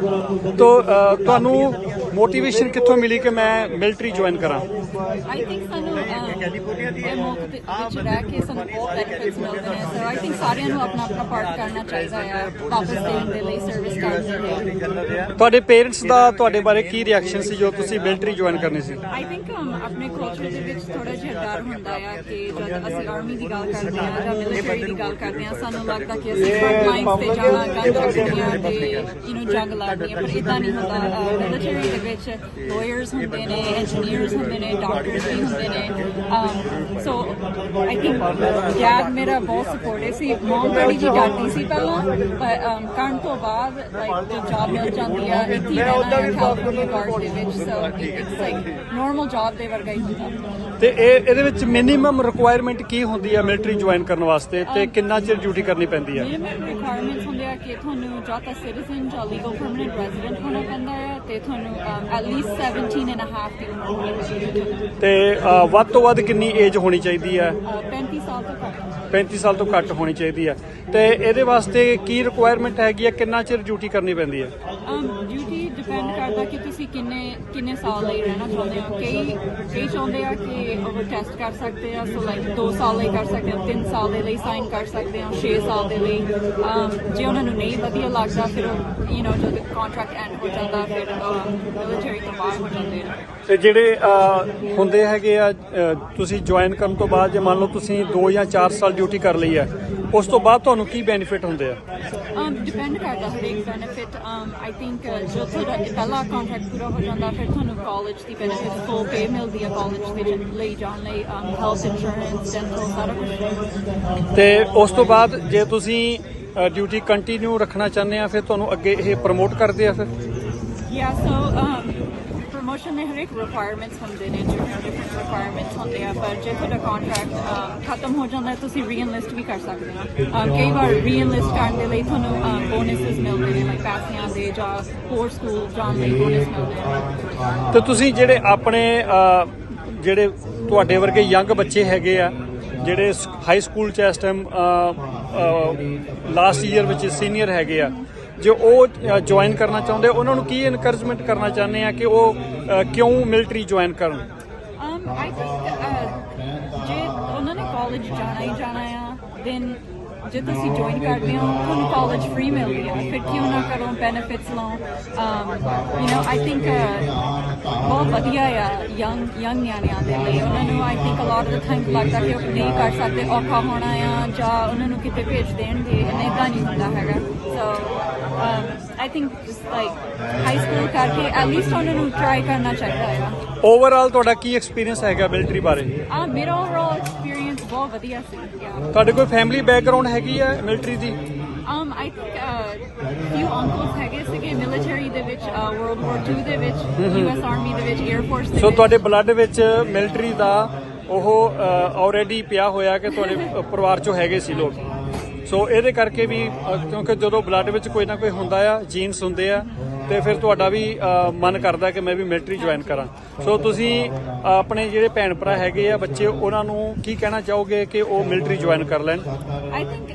ਤੁਹਾਨੂੰ ਮੋਟੀਵੇਸ਼ਨ ਕਿੱਥੋਂ ਮਿਲੀ ਕਿ ਮੈਂ ਮਿਲਟਰੀ ਜੁਆਇਨ ਕਰਾਂ? ਆਈ ਥਿੰਕ ਸਾਨੂੰ ਇਹ ਮੌਕੇ ਦੇ ਵਿੱਚ ਰਹਿ ਕੇ ਸਾਨੂੰ ਬਹੁਤ ਬੈਨੀਫਿਟਸ ਮਿਲਦੇ ਨੇ। ਸੋ ਆਈ ਥਿੰਕ ਸਾਰਿਆਂ ਨੂੰ ਆਪਣਾ ਪਾਰਟ ਕਰਨਾ ਚਾਹੀਦਾ ਹੈ ਵਾਪਸ ਦੇਣ ਦੇ ਲਈ, ਸਰਵਿਸ ਕਰਨ ਦੇ ਲਈ। ਤੁਹਾਡੇ ਪੇਰੈਂਟਸ ਦਾ ਤੁਹਾਡੇ ਬਾਰੇ ਕੀ ਰਿਐਕਸ਼ਨ ਸੀ ਜੋ ਤੁਸੀਂ ਮਿਲਟਰੀ ਜੁਆਇਨ ਕਰਨੀ ਸੀ? ਆਈ ਥਿੰਕ ਆਪਣੇ ਕਲਚਰ ਦੇ ਵਿੱਚ ਥੋੜਾ ਜਿਹਾ ਡਰ ਹੁੰਦਾ ਆ ਕਿ ਜਦ ਅਸੀਂ ਆਰਮੀ ਦੀ ਗੱਲ ਕਰਦੇ ਹਾਂ ਜਾਂ ਮਿਲਟਰੀ ਦੀ ਗੱਲ ਕਰਦੇ ਹਾਂ, ਸਾਨੂੰ ਲੱਗਦਾ ਕਿ ਅਸੀਂ ਫਰੰਟ ਲਾਈਨਸ ਤੇ ਜਾਣਾ, ਗਨ ਰੱਖਣੀਆਂ ਤੇ ਜੰਗ ਲੜਨੀ ਹੈ। ਪਰ ਇੱਦਾਂ ਨਹੀਂ ਹੁੰਦਾ। ਮਿਲਟਰੀ ਦੇ ਵਿੱਚ ਲਾਇਰਸ ਹੁੰਦੇ ਨੇ, ਇੰਜੀਨੀਅਰਸ ਹੁੰਦੇ ਨੇ, ਡਾਕਟਰਸ ਵੀ ਹੁੰਦੇ ਨੇ। ਸੋ ਆਈ ਥਿੰਕ ਡੈਡ ਮੇਰਾ ਬਹੁਤ ਸਪੋਰਟਿਵ ਸੀ। ਮਮ ਬੜੀ ਜੀ ਡਰਦੀ ਸੀ ਪਹਿਲਾਂ, ਪਰ ਕਰਨ ਤੋਂ ਬਾਅਦ ਲਾਈਕ ਜੋ ਜੌਬ ਮਿਲ ਜਾਂਦੀ ਆ ਇੱਥੇ ਹੀ ਰਹਿਣਾ ਹੈ ਕੈਲੀਫੋਰਨੀਆ ਗਾਰਡ ਦੇ ਵਿੱਚ। So it's like normal job ਦੇ ਵਰਗਾ ਹੀ ਹੁੰਦਾ। ਤੇ ਇਹਦੇ ਵਿੱਚ ਮਿਨੀਮਮ ਰਿਕੁਆਇਰਮੈਂਟ ਕੀ ਹੁੰਦੀ ਹੈ ਮਿਲਟਰੀ ਜੁਆਇਨ ਕਰਨ ਵਾਸਤੇ ਤੇ ਕਿੰਨਾ ਚਿਰ ਡਿਊਟੀ ਕਰਨੀ ਪੈਂਦੀ ਹੈ? ਮਿਨੀਮਮ ਰਿਕੁਆਇਰਮੈਂਟਸ ਹੁੰਦੇ ਆ ਕਿ ਤੁਹਾਨੂੰ ਜਾਂ ਤਾਂ ਸਿਟੀਜ਼ਨ ਜਾਂ ਲੀਗਲ ਪਰਮਨੈਂਟ ਰੈਜ਼ੀਡੈਂਟ ਹੋਣਾ ਪੈਂਦਾ ਹੈ ਤੇ ਤੁਹਾਨੂੰ ਐਟ ਲੀਸਟ 17 ਐਂਡ ਹਾਫ ਦੀ ਉਮਰ ਹੋਣੀ ਚਾਹੀਦੀ ਹੈ। ਤੇ ਵੱਧ ਤੋਂ ਵੱਧ ਕਿੰਨੀ ਏਜ ਹੋਣੀ ਚਾਹੀਦੀ ਹੈ? 35 ਸਾਲ ਤੋਂ ਘੱਟ। 35 ਸਾਲ ਤੋਂ ਘੱਟ ਹੋਣੀ ਚਾਹੀਦੀ ਹੈ। ਤੇ ਇਹਦੇ ਵਾਸਤੇ ਕੀ ਰਿਕੁਆਇਰਮੈਂਟ ਹੈਗੀ ਹੈ, ਕਿੰਨਾ ਚਿਰ ਡਿਊਟੀ ਕਰਨੀ ਪੈਂਦੀ ਹੈ? ਡਿਊਟੀ ਡਿਪੈਂਡ ਕਰਦਾ ਕਿ ਤੁਸੀਂ ਕਿੰਨੇ ਸਾਲ ਲਈ ਰਹਿਣਾ ਚਾਹੁੰਦੇ ਹੋ। ਕਈ ਚਾਹੁੰਦੇ ਆ ਕਿ ਉਹ ਟੈਸਟ ਕਰ ਸਕਦੇ ਆ, ਸੋ ਲਾਈਕ 2 ਸਾਲ ਲਈ ਕਰ ਸਕਦੇ ਆ, 3 ਸਾਲ ਦੇ ਲਈ ਸਾਈਨ ਕਰ ਸਕਦੇ ਆ, 6 ਸਾਲ ਦੇ ਲਈ। ਜੇ ਉਹਨਾਂ ਨੂੰ ਨਹੀਂ ਵਧੀਆ ਲੱਗਦਾ ਫਿਰ ਜਦੋਂ ਕੰਟਰੈਕਟ ਐਂਡ ਹੋ ਜਾਂਦਾ ਫਿਰ ਮਿਲਟਰੀ ਤੋਂ ਬਾਹਰ ਹੋ ਜਾਂਦੇ ਆ। ਤੇ ਜਿਹੜੇ ਹੁੰਦੇ ਹੈਗੇ ਆ ਤੁਸੀਂ ਜੁਆਇਨ ਕਰਨ ਤੋਂ ਬਾਅਦ ਜੇ ਮੰਨ ਲਓ ਤੁਸੀਂ 2 ਜਾਂ 4 ਸਾਲ ਡਿਊਟੀ ਕਰ ਲਈ ਹੈ, ਉਸ ਤੋਂ ਬਾਅਦ ਤੁਹਾਨੂੰ ਕੀ ਬੈਨੀਫਿਟ ਹੁੰਦੇ ਆ? ਡਿਪੈਂਡ ਕਰਦਾ ਹਰੇਕ ਬੈਨੀਫਿਟ। ਆਈ ਥਿੰਕ ਜੋ ਤੁਹਾਡਾ ਪਹਿਲਾ ਕੰਟਰੈਕਟ ਪੂਰਾ ਹੋ ਜਾਂਦਾ ਫਿਰ ਤੁਹਾਨੂੰ ਕਾਲਜ ਦੀ ਬੈਨੀਫਿਟ ਫੁੱਲ ਪੇ ਮਿਲਦੀ ਹੈ ਕਾਲਜ ਵਿੱਚ ਲਈ ਜਾਣ ਲਈ, ਹੈਲਥ ਇੰਸ਼ੋਰੈਂਸ, ਡੈਂਟਲ, ਸਾਰਾ ਕੁਝ। ਤੇ ਉਸ ਤੋਂ ਬਾਅਦ ਜੇ ਤੁਸੀਂ ਡਿਊਟੀ ਕੰਟੀਨਿਊ ਰੱਖਣਾ ਚਾਹੁੰਦੇ ਆ ਫਿਰ ਤੁਹਾਨੂੰ ਅੱਗੇ ਇਹ ਪ੍ਰਮੋਟ ਕਰਦੇ ਆ ਫਿਰ? ਸੋ ਪ੍ਰਮੋਸ਼ਨ ਦੇ ਹਰੇਕ ਰਿਕੁਆਇਰਮੈਂਟਸ ਹੁੰਦੇ ਨੇ, ਡਿਫਰੈਂਟ ਰਿਕੁਆਇਰਮੈਂਟਸ ਹੁੰਦੇ ਆ, ਪਰ ਜੇ ਤੁਹਾਡਾ ਕੰਟਰੈਕਟ ਖਤਮ ਹੋ ਜਾਂਦਾ ਤੁਸੀਂ ਰੀਐਨਲਿਸਟ ਵੀ ਕਰ ਸਕਦੇ ਹੋ। ਕਈ ਵਾਰ ਰੀਐਨਲਿਸਟ ਕਰਨ ਦੇ ਲਈ ਤੁਹਾਨੂੰ ਬੋਨਸਸ ਮਿਲਦੇ ਨੇ, ਲਾਈਕ ਪੈਸਿਆਂ ਦੇ ਜਾਂ ਹੋਰ ਸਕੂਲ ਜਾਣ ਲਈ ਬੋਨਸ ਮਿਲਦੇ ਨੇ। ਤੇ ਤੁਸੀਂ ਜਿਹੜੇ ਆਪਣੇ ਜਿਹੜੇ ਤੁਹਾਡੇ ਵਰਗੇ ਯੰਗ ਬੱਚੇ ਹੈਗੇ ਆ ਜਿਹੜੇ ਹਾਈ ਸਕੂਲ 'ਚ ਇਸ ਟਾਈਮ ਲਾਸਟ ਈਅਰ ਵਿੱਚ ਸੀਨੀਅਰ ਹੈਗੇ ਆ, ਜੇ ਉਹ ਜੁਆਇਨ ਕਰਨਾ ਚਾਹੁੰਦੇ ਉਹਨਾਂ ਨੂੰ ਕੀ ਇਨਕਰੇਜਮੈਂਟ ਕਰਨਾ ਚਾਹੁੰਦੇ ਆ ਕਿ ਉਹ ਕਿਉਂ ਮਿਲਟਰੀ ਜੁਆਇਨ ਕਰਨ? ਆਈ ਥਿੰਕ ਜੇ ਉਹਨਾਂ ਨੇ ਕਾਲਜ ਜਾਣਾ ਹੀ ਜਾਣਾ ਆ ਦੈਨ ਜੇ ਤੁਸੀਂ ਜੁਆਇਨ ਕਰਦੇ ਹੋ ਤੁਹਾਨੂੰ ਕਾਲਜ ਫ੍ਰੀ ਮਿਲਦੀ ਆ, ਫਿਰ ਕਿਉਂ ਨਾ ਕਰੋ, ਬੈਨੀਫਿਟਸ ਲਓ। ਆਈ ਥਿੰਕ ਬਹੁਤ ਵਧੀਆ ਆ ਯੰਗ ਨਿਆਣਿਆਂ ਦੇ ਲਈ। ਉਹਨਾਂ ਨੂੰ I think allot of time ਲੱਗਦਾ ਕਿ ਉਹ ਨਹੀਂ ਕਰ ਸਕਦੇ, ਔਖਾ ਹੋਣਾ ਆ ਜਾਂ ਉਹਨਾਂ ਨੂੰ ਕਿਤੇ ਭੇਜ ਦੇਣਗੇ, ਇੱਦਾਂ ਨਹੀਂ ਹੁੰਦਾ ਹੈਗਾ। So I think like high school ਕਰਕੇ ਐਟ ਲੀਸਟ ਉਹਨਾਂ ਨੂੰ ਟਰਾਈ ਕਰਨਾ ਚਾਹੀਦਾ ਆ। ਓਵਰਆਲ ਤੁਹਾਡਾ ਕੀ ਐਕਸਪੀਰੀਅੰਸ ਹੈਗਾ ਮਿਲਟਰੀ ਬਾਰੇ? ਮੇਰਾ ਓਵਰਆਲ ਐਕਸਪੀਰੀਅੰਸ ਬਹੁਤ ਵਧੀਆ ਸੀ। ਤੁਹਾਡੇ ਕੋਈ ਫੈਮਿਲੀ ਬੈਕਗ੍ਰਾਉਂਡ ਹੈਗੀ ਹੈ military the? I think few uncles ਹੈਗੇ ਸੀਗੇ ਮਿਲਟਰੀ ਦੇ ਵਿੱਚ, World War II ਦੇ ਵਿੱਚ, US Army ਦੇ ਵਿੱਚ, Air Force ਦੇ ਸੋ ਵਿੱਚ। ਤੁਹਾਡੇ ਬਲੱਡ ਵਿੱਚ ਮਿਲਟਰੀ ਦਾ ਉਹ ਆਲਰੇਡੀ ਪਿਆ ਹੋਇਆ ਕਿ ਤੁਹਾਡੇ ਪਰਿਵਾਰ 'ਚੋਂ ਹੈਗੇ ਸੀ ਲੋਕ, ਸੋ ਇਹਦੇ ਕਰਕੇ ਵੀ ਕਿਉਂਕਿ ਜਦੋਂ ਬਲੱਡ ਵਿੱਚ ਕੋਈ ਨਾ ਕੋਈ ਹੁੰਦਾ ਆ, ਜੀਨਸ ਹੁੰਦੇ ਆ, ਤੇ ਫਿਰ ਤੁਹਾਡਾ ਵੀ ਮਨ ਕਰਦਾ ਕਿ ਮੈਂ ਵੀ ਮਿਲਟਰੀ ਜੁਆਇਨ ਕਰਾਂ। ਸੋ ਤੁਸੀਂ ਆਪਣੇ ਜਿਹੜੇ ਭੈਣ ਭਰਾ ਹੈਗੇ ਆ ਬੱਚੇ, ਉਹਨਾਂ ਨੂੰ ਕੀ ਕਹਿਣਾ ਚਾਹੋਗੇ ਕਿ ਉਹ ਮਿਲਟਰੀ ਜੁਆਇਨ ਕਰ ਲੈਣ? I think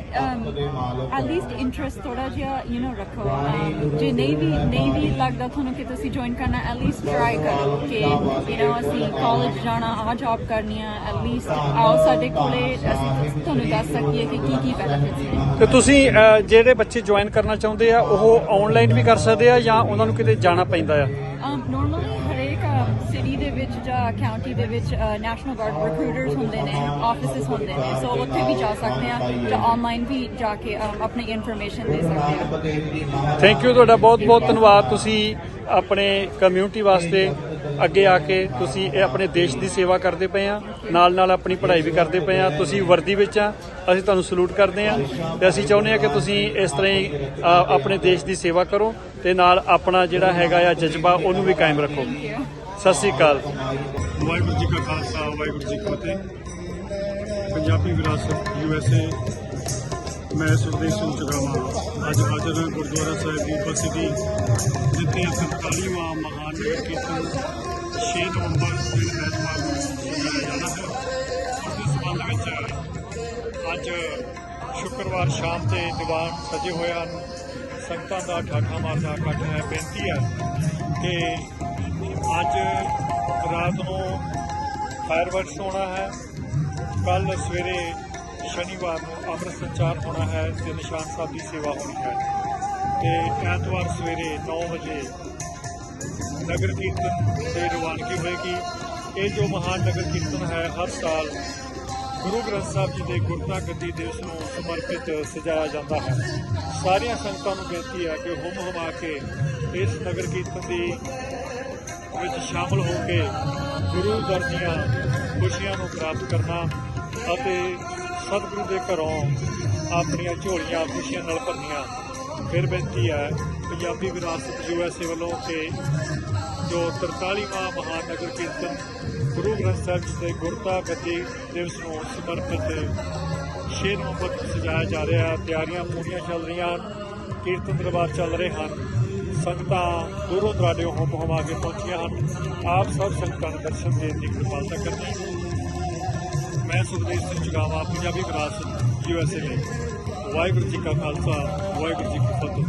at least interest ਥੋੜਾ ਜਿਹਾ ਰੱਖੋ। ਜੇ ਨਹੀਂ ਵੀ ਲੱਗਦਾ ਤੁਹਾਨੂੰ ਕਿ ਤੁਸੀਂ ਜੁਆਇਨ ਕਰਨਾ, at least try ਕਰੋ ਕਿ ਅਸੀਂ ਕਾਲਜ ਜਾਣਾ, ਆਹ ਜੌਬ ਕਰਨੀ ਆ, at least ਆਓ ਸਾਡੇ ਕੋਲੇ, ਅਸੀਂ ਤੁਹਾਨੂੰ ਦੱਸ ਸਕੀਏ ਕਿ ਕੀ ਬੈਨੀਫਿਟਸ ਨੇ। ਤੇ ਤੁਸੀਂ ਜਿਹੜੇ ਬੱਚੇ ਜੁਆਇਨ ਕਰਨਾ ਚਾਹੁੰਦੇ ਆ ਉਹ ਆਨਲਾਈਨ ਵੀ ਕਰ ਸਕਦੇ ਆ ਜਾਂ ਉਹਨਾਂ ਨੂੰ ਕਿਤੇ ਜਾਣਾ ਪੈਂਦਾ ਆ? ਨੋਰਮਲੀ ਹਰੇਕ ਸਿਟੀ ਦੇ ਵਿੱਚ ਜਾਂ ਕਾਉਂਟੀ ਦੇ ਵਿੱਚ ਨੈਸ਼ਨਲ ਗਾਰਡ ਰਿਕਰੂਟਰਸ ਹੁੰਦੇ ਨੇ, ਆਫਿਸਿਸ ਹੁੰਦੇ ਨੇ, ਸੋ ਉੱਥੇ ਵੀ ਜਾ ਸਕਦੇ ਆ ਜਾਂ ਆਨਲਾਈਨ ਵੀ ਜਾ ਕੇ ਆਪਣੀ ਇਨਫੋਰਮੇਸ਼ਨ ਦੇ ਸਕਦੇ ਆ। ਥੈਂਕ ਯੂ, ਤੁਹਾਡਾ ਬਹੁਤ ਬਹੁਤ ਧੰਨਵਾਦ। ਤੁਸੀਂ ਆਪਣੇ ਕਮਿਊਨਿਟੀ ਵਾਸਤੇ ਅੱਗੇ ਆ ਕੇ ਤੁਸੀਂ ਇਹ ਆਪਣੇ ਦੇਸ਼ ਦੀ ਸੇਵਾ ਕਰਦੇ ਪਏ ਆ, ਨਾਲ ਨਾਲ ਆਪਣੀ ਪੜ੍ਹਾਈ ਵੀ ਕਰਦੇ ਪਏ ਆ। ਤੁਸੀਂ ਵਰਦੀ ਵਿੱਚ ਆ, ਅਸੀਂ ਤੁਹਾਨੂੰ ਸਲੂਟ ਕਰਦੇ ਆ ਤੇ ਅਸੀਂ ਚਾਹੁੰਦੇ ਆ ਕਿ ਤੁਸੀਂ ਇਸ ਤਰ੍ਹਾਂ ਹੀ ਆਪਣੇ ਦੇਸ਼ ਦੀ ਸੇਵਾ ਕਰੋ ਤੇ ਨਾਲ ਆਪਣਾ ਜਿਹੜਾ ਹੈਗਾ ਆ ਜਜ਼ਬਾ ਉਹਨੂੰ ਵੀ ਕਾਇਮ ਰੱਖੋ। ਸਤਿ ਸ੍ਰੀ ਅਕਾਲ। ਵਾਹਿਗੁਰੂ ਜੀ ਕਾ ਖਾਲਸਾ, ਵਾਹਿਗੁਰੂ ਜੀ ਕੀ ਫਤਿਹ। ਪੰਜਾਬੀ ਵਿਰਾਸਤ USA, ਮੈਂ ਸੁਖਦੇਵ ਸਿੰਘ ਚੁਗਾਵਾ ਅੱਜ ਹਾਜ਼ਰ ਗੁਰਦੁਆਰਾ ਸਾਹਿਬ ਯੂਬਾ ਸਿਟੀ, ਜਿੱਥੇ 47ਵਾਂ ਮਹਾਨ ਨਗਰ ਕੀਰਤਨ 6 ਨਵੰਬਰ ਦਿਨ ਐਤਵਾਰ ਨੂੰ ਸਜਾਇਆ ਜਾਣਾ ਹੈ। ਉਸ ਦੇ ਸੰਬੰਧ ਵਿੱਚ ਅੱਜ ਸ਼ੁੱਕਰਵਾਰ ਸ਼ਾਮ ਤੇ ਦੀਵਾਨ ਸਜੇ ਹੋਏ ਹਨ। ਸੰਗਤਾਂ ਦਾ ਠਾਠਾ ਮਾਰਦਾ ਇਕੱਠ ਹੈ। ਬੇਨਤੀ ਹੈ ਕਿ ਅੱਜ ਰਾਤ ਨੂੰ ਫਾਇਰਵਰਕਸ ਹੋਣਾ ਹੈ, ਕੱਲ੍ਹ ਸਵੇਰੇ ਸ਼ਨੀਵਾਰ ਨੂੰ ਅੰਮ੍ਰਿਤ ਸੰਚਾਰ ਹੋਣਾ ਹੈ ਤੇ ਨਿਸ਼ਾਨ ਸਾਹਿਬ ਦੀ ਸੇਵਾ ਹੋਣੀ ਹੈ ਤੇ ਐਤਵਾਰ ਸਵੇਰੇ 9 ਵਜੇ ਨਗਰ ਕੀਰਤਨ ਦੀ ਰਵਾਨਗੀ ਹੋਏਗੀ। ਇਹ ਜੋ ਮਹਾਨ ਨਗਰ ਕੀਰਤਨ ਹੈ ਹਰ ਸਾਲ ਗੁਰੂ ਗ੍ਰੰਥ ਸਾਹਿਬ ਜੀ ਦੇ ਗੁਰਤਾ ਗੱਦੀ ਦਿਵਸ ਨੂੰ ਸਮਰਪਿਤ ਸਜਾਇਆ ਜਾਂਦਾ ਹੈ। ਸਾਰੀਆਂ ਸੰਗਤਾਂ ਨੂੰ ਬੇਨਤੀ ਹੈ ਕਿ ਹੁਮ ਹੁਮਾ ਕੇ ਇਸ ਨਗਰ ਕੀਰਤਨ ਦੀ ਵਿੱਚ ਸ਼ਾਮਲ ਹੋ ਕੇ ਗੁਰੂ ਦਰ ਦੀਆਂ ਖੁਸ਼ੀਆਂ ਨੂੰ ਪ੍ਰਾਪਤ ਕਰਨਾ ਅਤੇ ਸਤਿਗੁਰੂ ਦੇ ਘਰੋਂ ਆਪਣੀਆਂ ਝੋਲੀਆਂ ਖੁਸ਼ੀਆਂ ਨਾਲ ਭਰਨੀਆਂ। ਫਿਰ ਬੇਨਤੀ ਹੈ ਪੰਜਾਬੀ ਵਿਰਾਸਤ USA ਵੱਲੋਂ ਕਿ ਜੋ 43ਵਾਂ ਮਹਾਨ ਨਗਰ ਕੀਰਤਨ ਗੁਰੂ ਗ੍ਰੰਥ ਸਾਹਿਬ ਜੀ ਦੇ ਗੁਰਤਾ ਗੱਦੀ ਦਿਵਸ ਨੂੰ ਸਮਰਪਿਤ 6 ਨਵੰਬਰ ਨੂੰ ਸਜਾਇਆ ਜਾ ਰਿਹਾ ਹੈ। ਤਿਆਰੀਆਂ ਪੂਰੀਆਂ ਚੱਲ ਰਹੀਆਂ ਹਨ, ਕੀਰਤਨ ਦਰਬਾਰ ਚੱਲ ਰਹੇ ਹਨ, ਸੰਗਤਾਂ ਦੂਰੋਂ ਦੁਰਾਡੇ ਹੁਮ ਹੁਮਾ ਕੇ ਪਹੁੰਚੀਆਂ ਹਨ। ਆਪ ਸਭ ਸੰਗਤਾਂ ਨੂੰ ਦਰਸ਼ਨ ਦੇਣ ਦੀ ਕਿਰਪਾਲਤਾ ਕਰਨੀ। ਮੈਂ ਸੁਖਦੇਵ ਸਿੰਘ ਚੁਗਾਵਾ, ਪੰਜਾਬੀ ਵਿਰਾਸਤ USA ਲਈ। ਵਾਹਿਗੁਰੂ ਜੀ ਕਾ ਖਾਲਸਾ, ਵਾਹਿਗੁਰੂ ਜੀ ਕੀ ਫਤਿਹ।